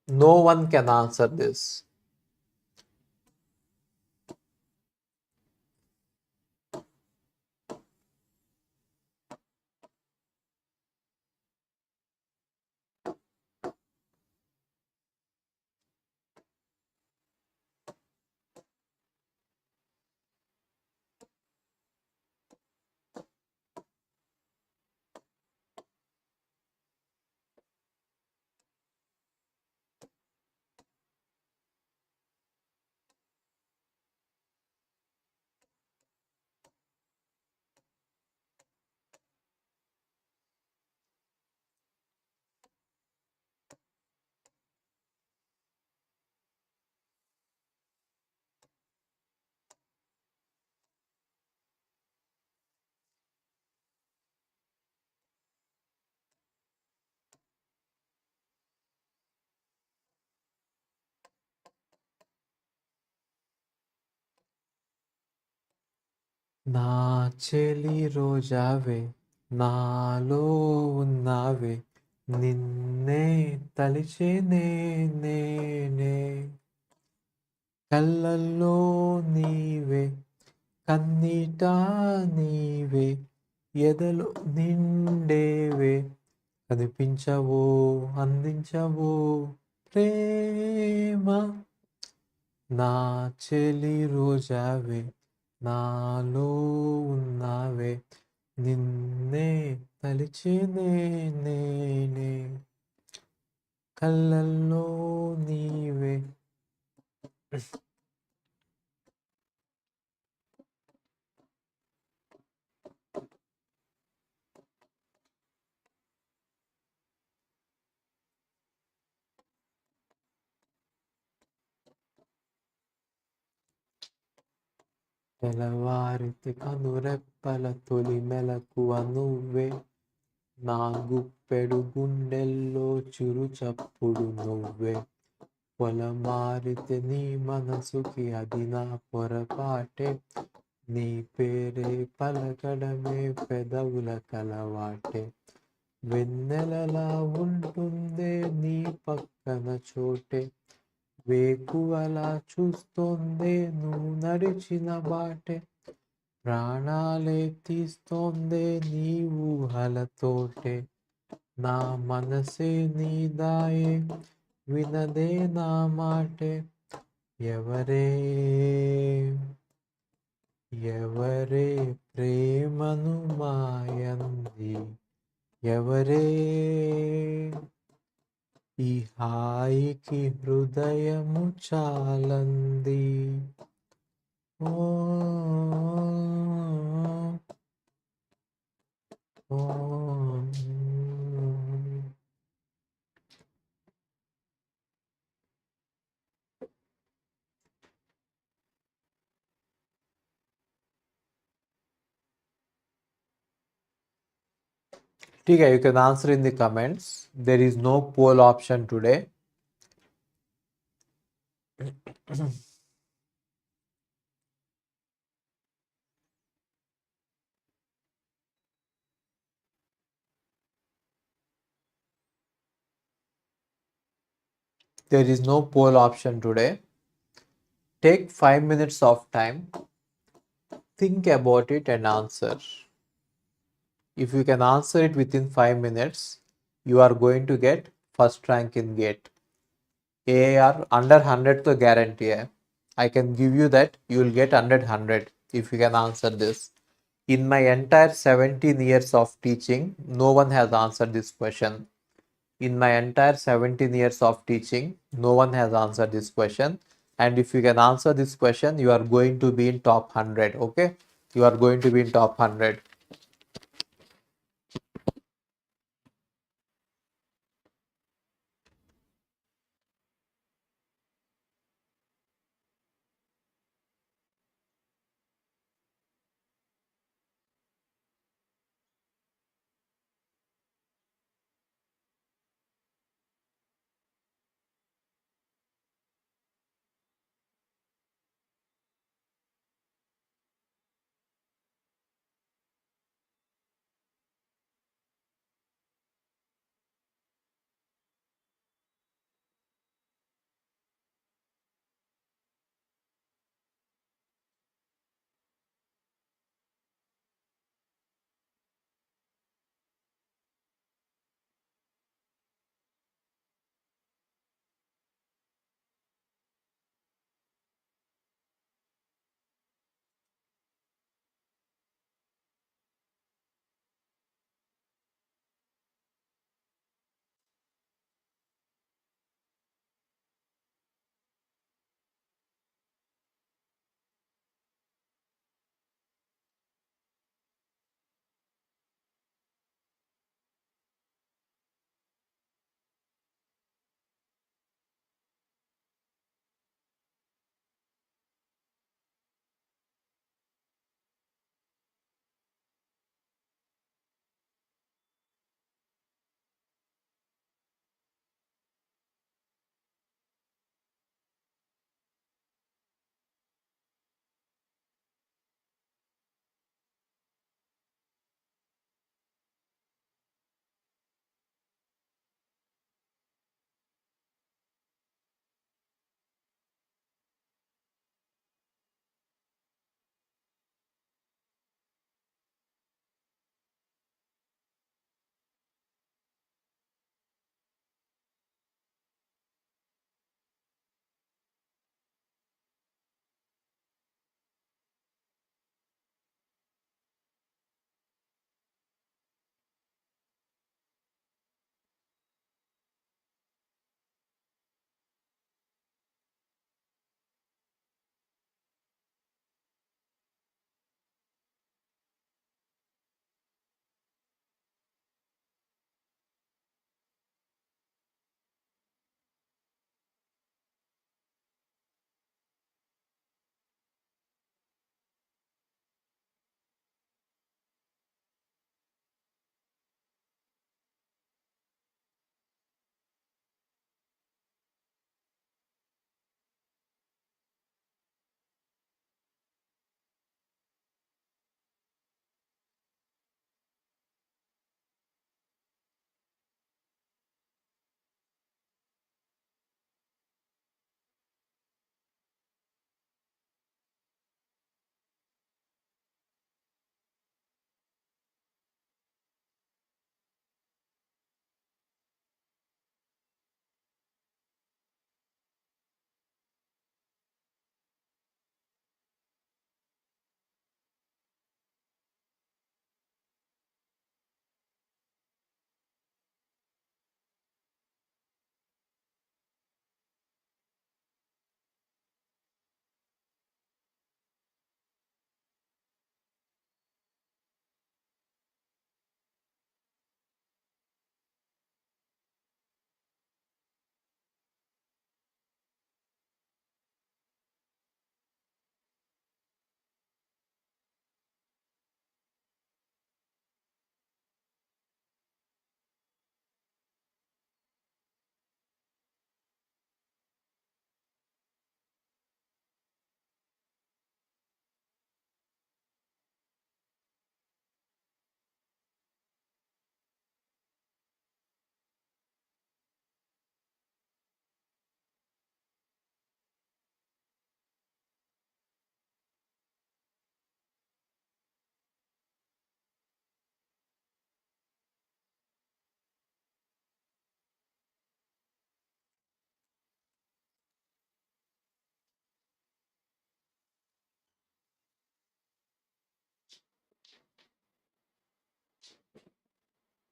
No one can answer this. నా చెలి రోజావే నాలో ఉన్నావే నిన్నే తలిచేనే నేనే కళ్ళల్లో నీవే కన్నీట నీవే ఎదలో నిండేవే కనిపించవో అందించవో ప్రేమ నా చెలి రోజావే నాలో ఉన్నావే నిన్నే తలిచేనే నేనే కళ్ళల్లో నీవే. తెల్లవారితే కనురెప్పల తొలి మెలకువ నువ్వే నా గుప్పెడు గుండెల్లో చురు చప్పుడు నువ్వే పొలమారితే నీ మనసుకి అది నా పొరపాటే నీ పేరే పలకడమే పెదవుల కలవాటే వెన్నెలలా ఉంటుందే నీ పక్కన చోటే వేకువలా చూస్తోందే నువ్వు నడిచిన బాటే ప్రాణాలే తీస్తోందే నీ ఊహలతోటే నా మనసే నీదాయే వినదే నా మాటే ఎవరే ఎవరే ప్రేమను మాయంది ఎవరే ఈ హాయికి హృదయము చాలంది ఓ ఓ. ठीक है, you can answer in the comments. There is no poll option today. There is no poll option today. Take 5 minutes of time. Think about it and answer. If you can answer it within 5 minutes, you are going to get first rank in GATE. AAR under 100 to guarantee hai. I can give you that you will get 100 if you can answer this. In my entire 17 years of teaching, no one has answered this question. In my entire 17 years of teaching, no one has answered this question. And if you can answer this question, you are going to be in top 100. Okay, you are going to be in top 100.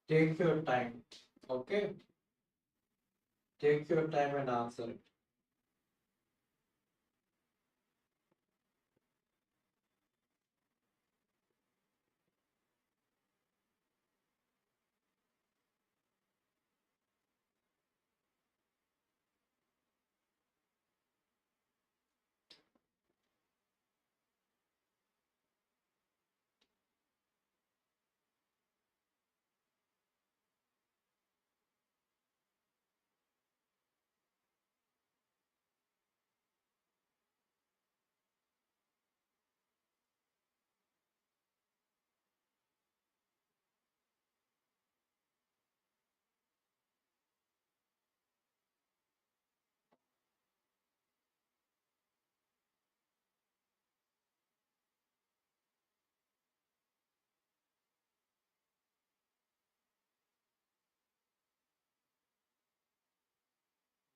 Take your time. Okay? Take your time and answer it.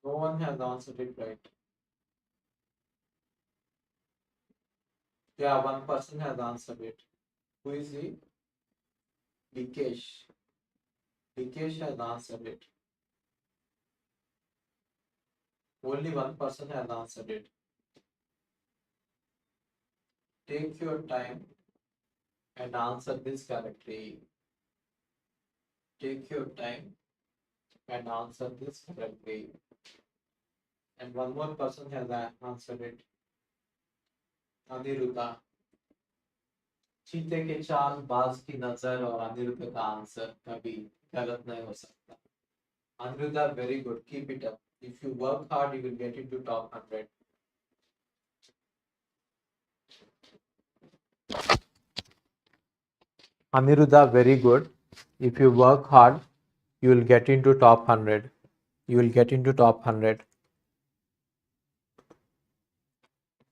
No one has answered it right. Yeah, one person has answered it. Who is he? Vikesh. Vikesh has answered it. Only one person has answered it. Take your time and answer this correctly. Take your time and answer this correctly. And one more person has answered it. Aniruddha. चीते के चाल बाज की नजर और अनिरुद्ध का answer कभी गलत नहीं हो सकता. Aniruddha, very good. Keep it up. If you work hard, you will get into top 100. Aniruddha, very good. If you work hard, you will get into top 100. You will get into top 100.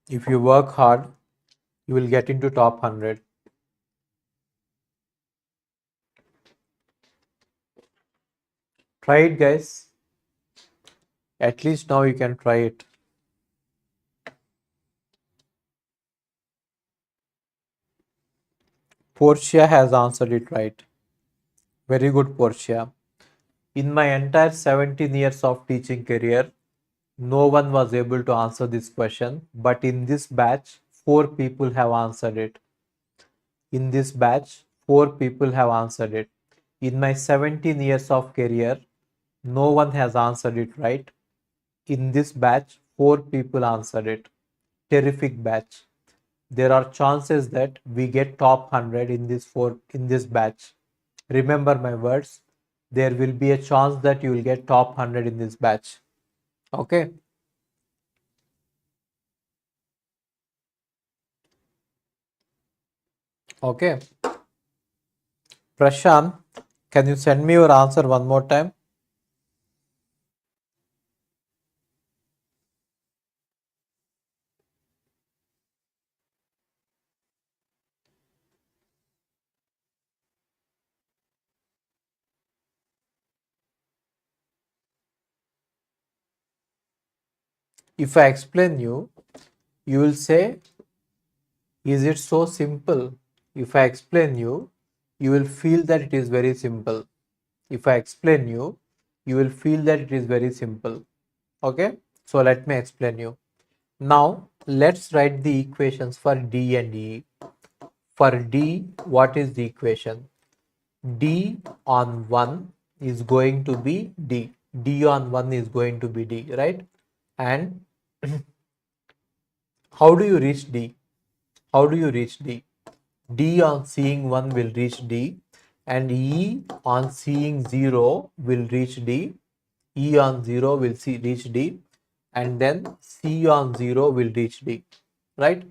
If you work hard, you will get into top 100. Try it, guys. At least now you can try it. Portia has answered it right. Very good, Portia. In my entire 17 years of teaching career, no one was able to answer this question, but in this batch, 4 people have answered it. In this batch, 4 people have answered it. In my 17 years of career, no one has answered it right. In this batch, 4 people answered it. Terrific batch. There are chances that we get top 100 in this batch. Remember my words. There will be a chance that you will get top 100 in this batch. Okay. Okay. Prashant, can you send me your answer one more time? If I explain you, you will say, is it so simple? If I explain you, you will feel that it is very simple. If I explain you, you will feel that it is very simple. Okay, so let me explain you. Now let's write the equations for D and E. For D, what is the equation? D on 1 is going to be D. D on 1 is going to be D, right? And how do you reach D? How do you reach D? D on seeing 1 will reach D, and E on seeing 0 will reach D. E on 0 will reach D, and then C on 0 will reach D, right?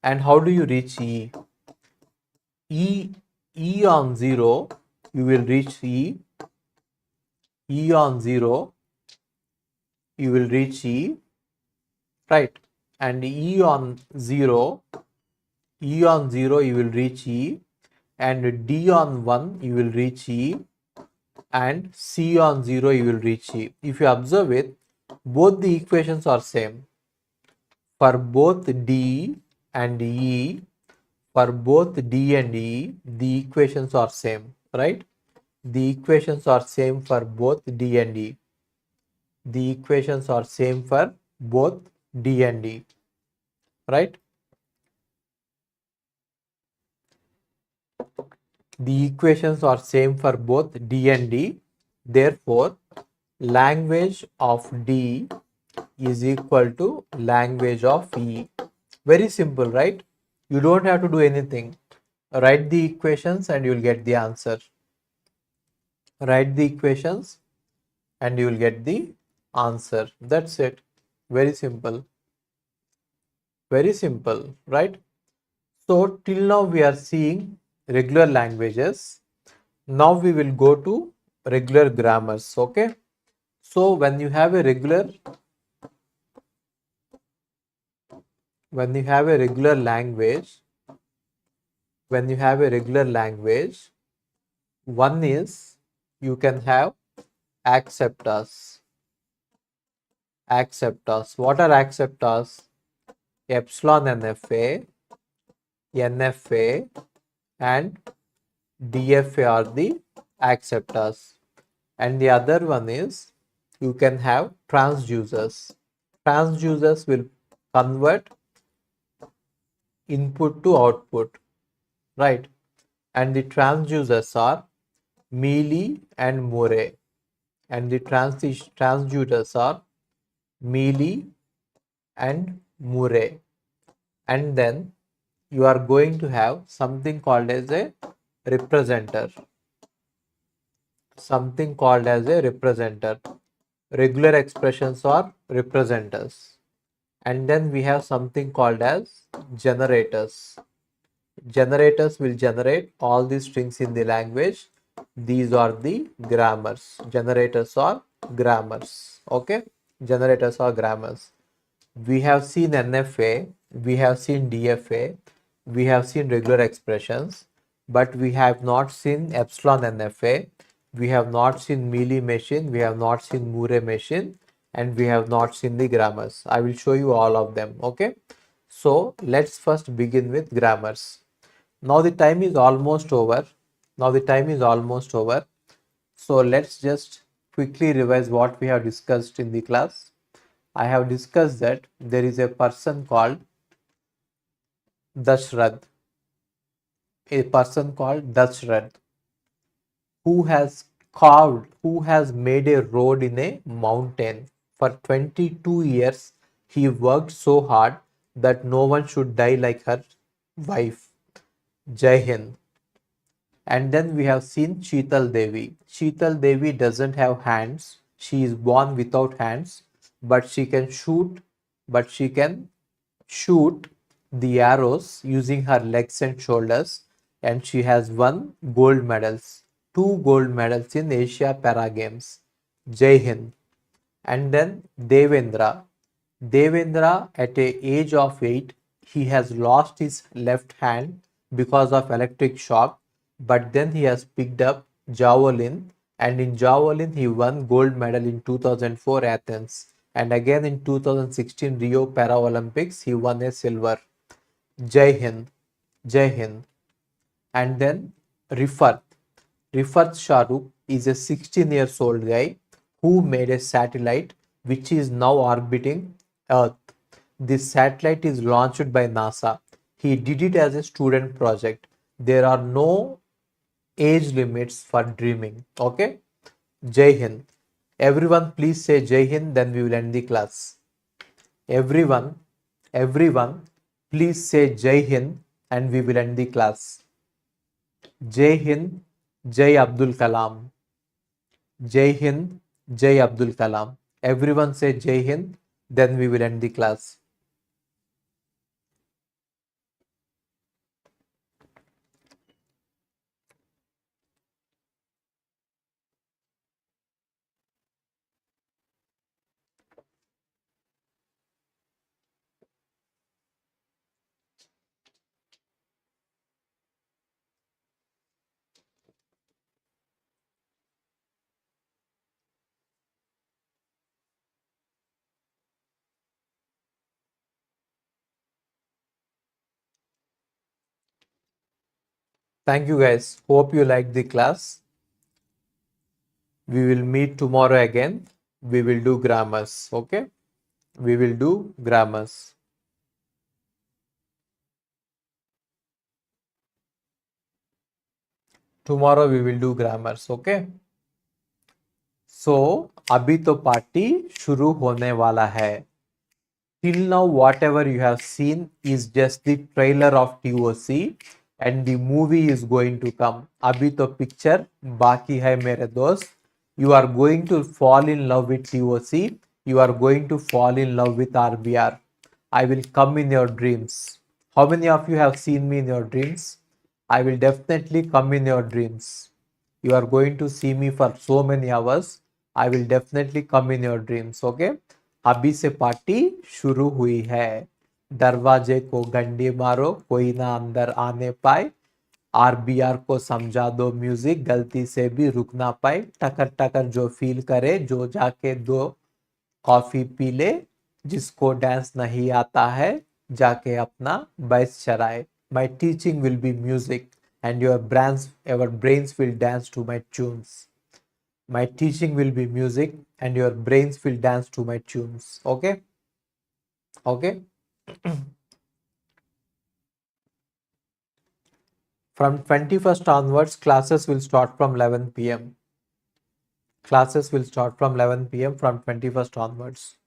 And how do you reach E? E on 0, you will reach E. E on 0, you will reach E, right? And E on 0, you will reach E, and D on 1, you will reach E, and C on 0, you will reach E. If you observe it, both the equations are same. For both D and E, the equations are same, right? The equations are same for both D and E. The equations are same for both D and E, right? The equations are same for both D and D. Therefore, language of D is equal to language of E. Very simple, right? You don't have to do anything. Write the equations and you will get the answer. Write the equations and you will get the answer. That's it. Very simple. Very simple, right? So till now we are seeing regular languages. Now we will go to regular grammars. Okay. So when you have a regular language, one is you can have acceptors. What are acceptors? Epsilon NFA, NFA and DFA are the acceptors. And the other one is you can have transducers. Transducers will convert input to output, right? And the transducers are Mealy and Murray. And the transducers are Mealy and Murray. And then you are going to have something called as a representer. Regular expressions are representers. And then we have something called as generators. Generators will generate all the strings in the language. These are the grammars. Generators are grammars. Okay, generators are grammars. We have seen NFA, we have seen DFA, we have seen regular expressions, but we have not seen epsilon NFA, we have not seen Mealy machine, we have not seen Murray machine, and we have not seen the grammars. I will show you all of them. Okay, so let's first begin with grammars. Now the time is almost over. So let's just quickly revise what we have discussed in the class. I have discussed that there is a person called Dashrath, who has made a road in a mountain. For 22 years, he worked so hard that no one should die like her wife. Jai Hind. And then we have seen Sheetal Devi. Sheetal Devi doesn't have hands. She is born without hands, but she can shoot the arrows using her legs and shoulders, and she has won gold medals, 2 gold medals in Asia Para Games. Jai Hind. And then Devendra. Devendra, at a age of 8, he has lost his left hand because of electric shock, but then he has picked up javelin, and in javelin he won gold medal in 2004 Athens, and again in 2016 Rio Paralympics he won a silver. Jai Hind. Jai Hind. And then Rifat. Rifat Shahrukh is a 16 years old guy who made a satellite which is now orbiting Earth. This satellite is launched by NASA. He did it as a student project. There are no age limits for dreaming. Okay? Jai Hind. Everyone please say Jai Hind, then we will end the class. Everyone, please say Jai Hind and we will end the class. Jai Hind, Jai Abdul Kalam. Jai Hind, Jai Abdul Kalam. Everyone say Jai Hind, then we will end the class. Thank you guys. Hope you liked the class. We will meet tomorrow again. We will do grammars. Okay. We will do grammars. Tomorrow we will do grammars. Okay. So अभी तो party शुरू होने वाला है. Till now, whatever you have seen is just the trailer of TOC and the movie is going to come. अभी तो picture बाकी है मेरे दोस्त. You are going to fall in love with TOC. You are going to fall in love with RBR. I will come in your dreams. How many of you have seen me in your dreams? I will definitely come in your dreams. You are going to see me for so many hours. I will definitely come in your dreams. Okay. अभी से party शुरू हुई है. दरवाजे को घंटी मारो, कोई ना अंदर आने पाए. आरबीआर को समझा दो म्यूजिक, गलती से भी रुक ना पाए. टकर टकर जो फील करे, जो जाके दो कॉफी पी ले. जिसको डांस नहीं आता है, जाके अपना बैस चराए. My teaching will be music and your brains will dance to my tunes. My teaching will be music and your brains will dance to my tunes. Okay. Okay. From 21st onwards, classes will start from 11 p.m. Classes will start from 11 p.m. from 21st onwards.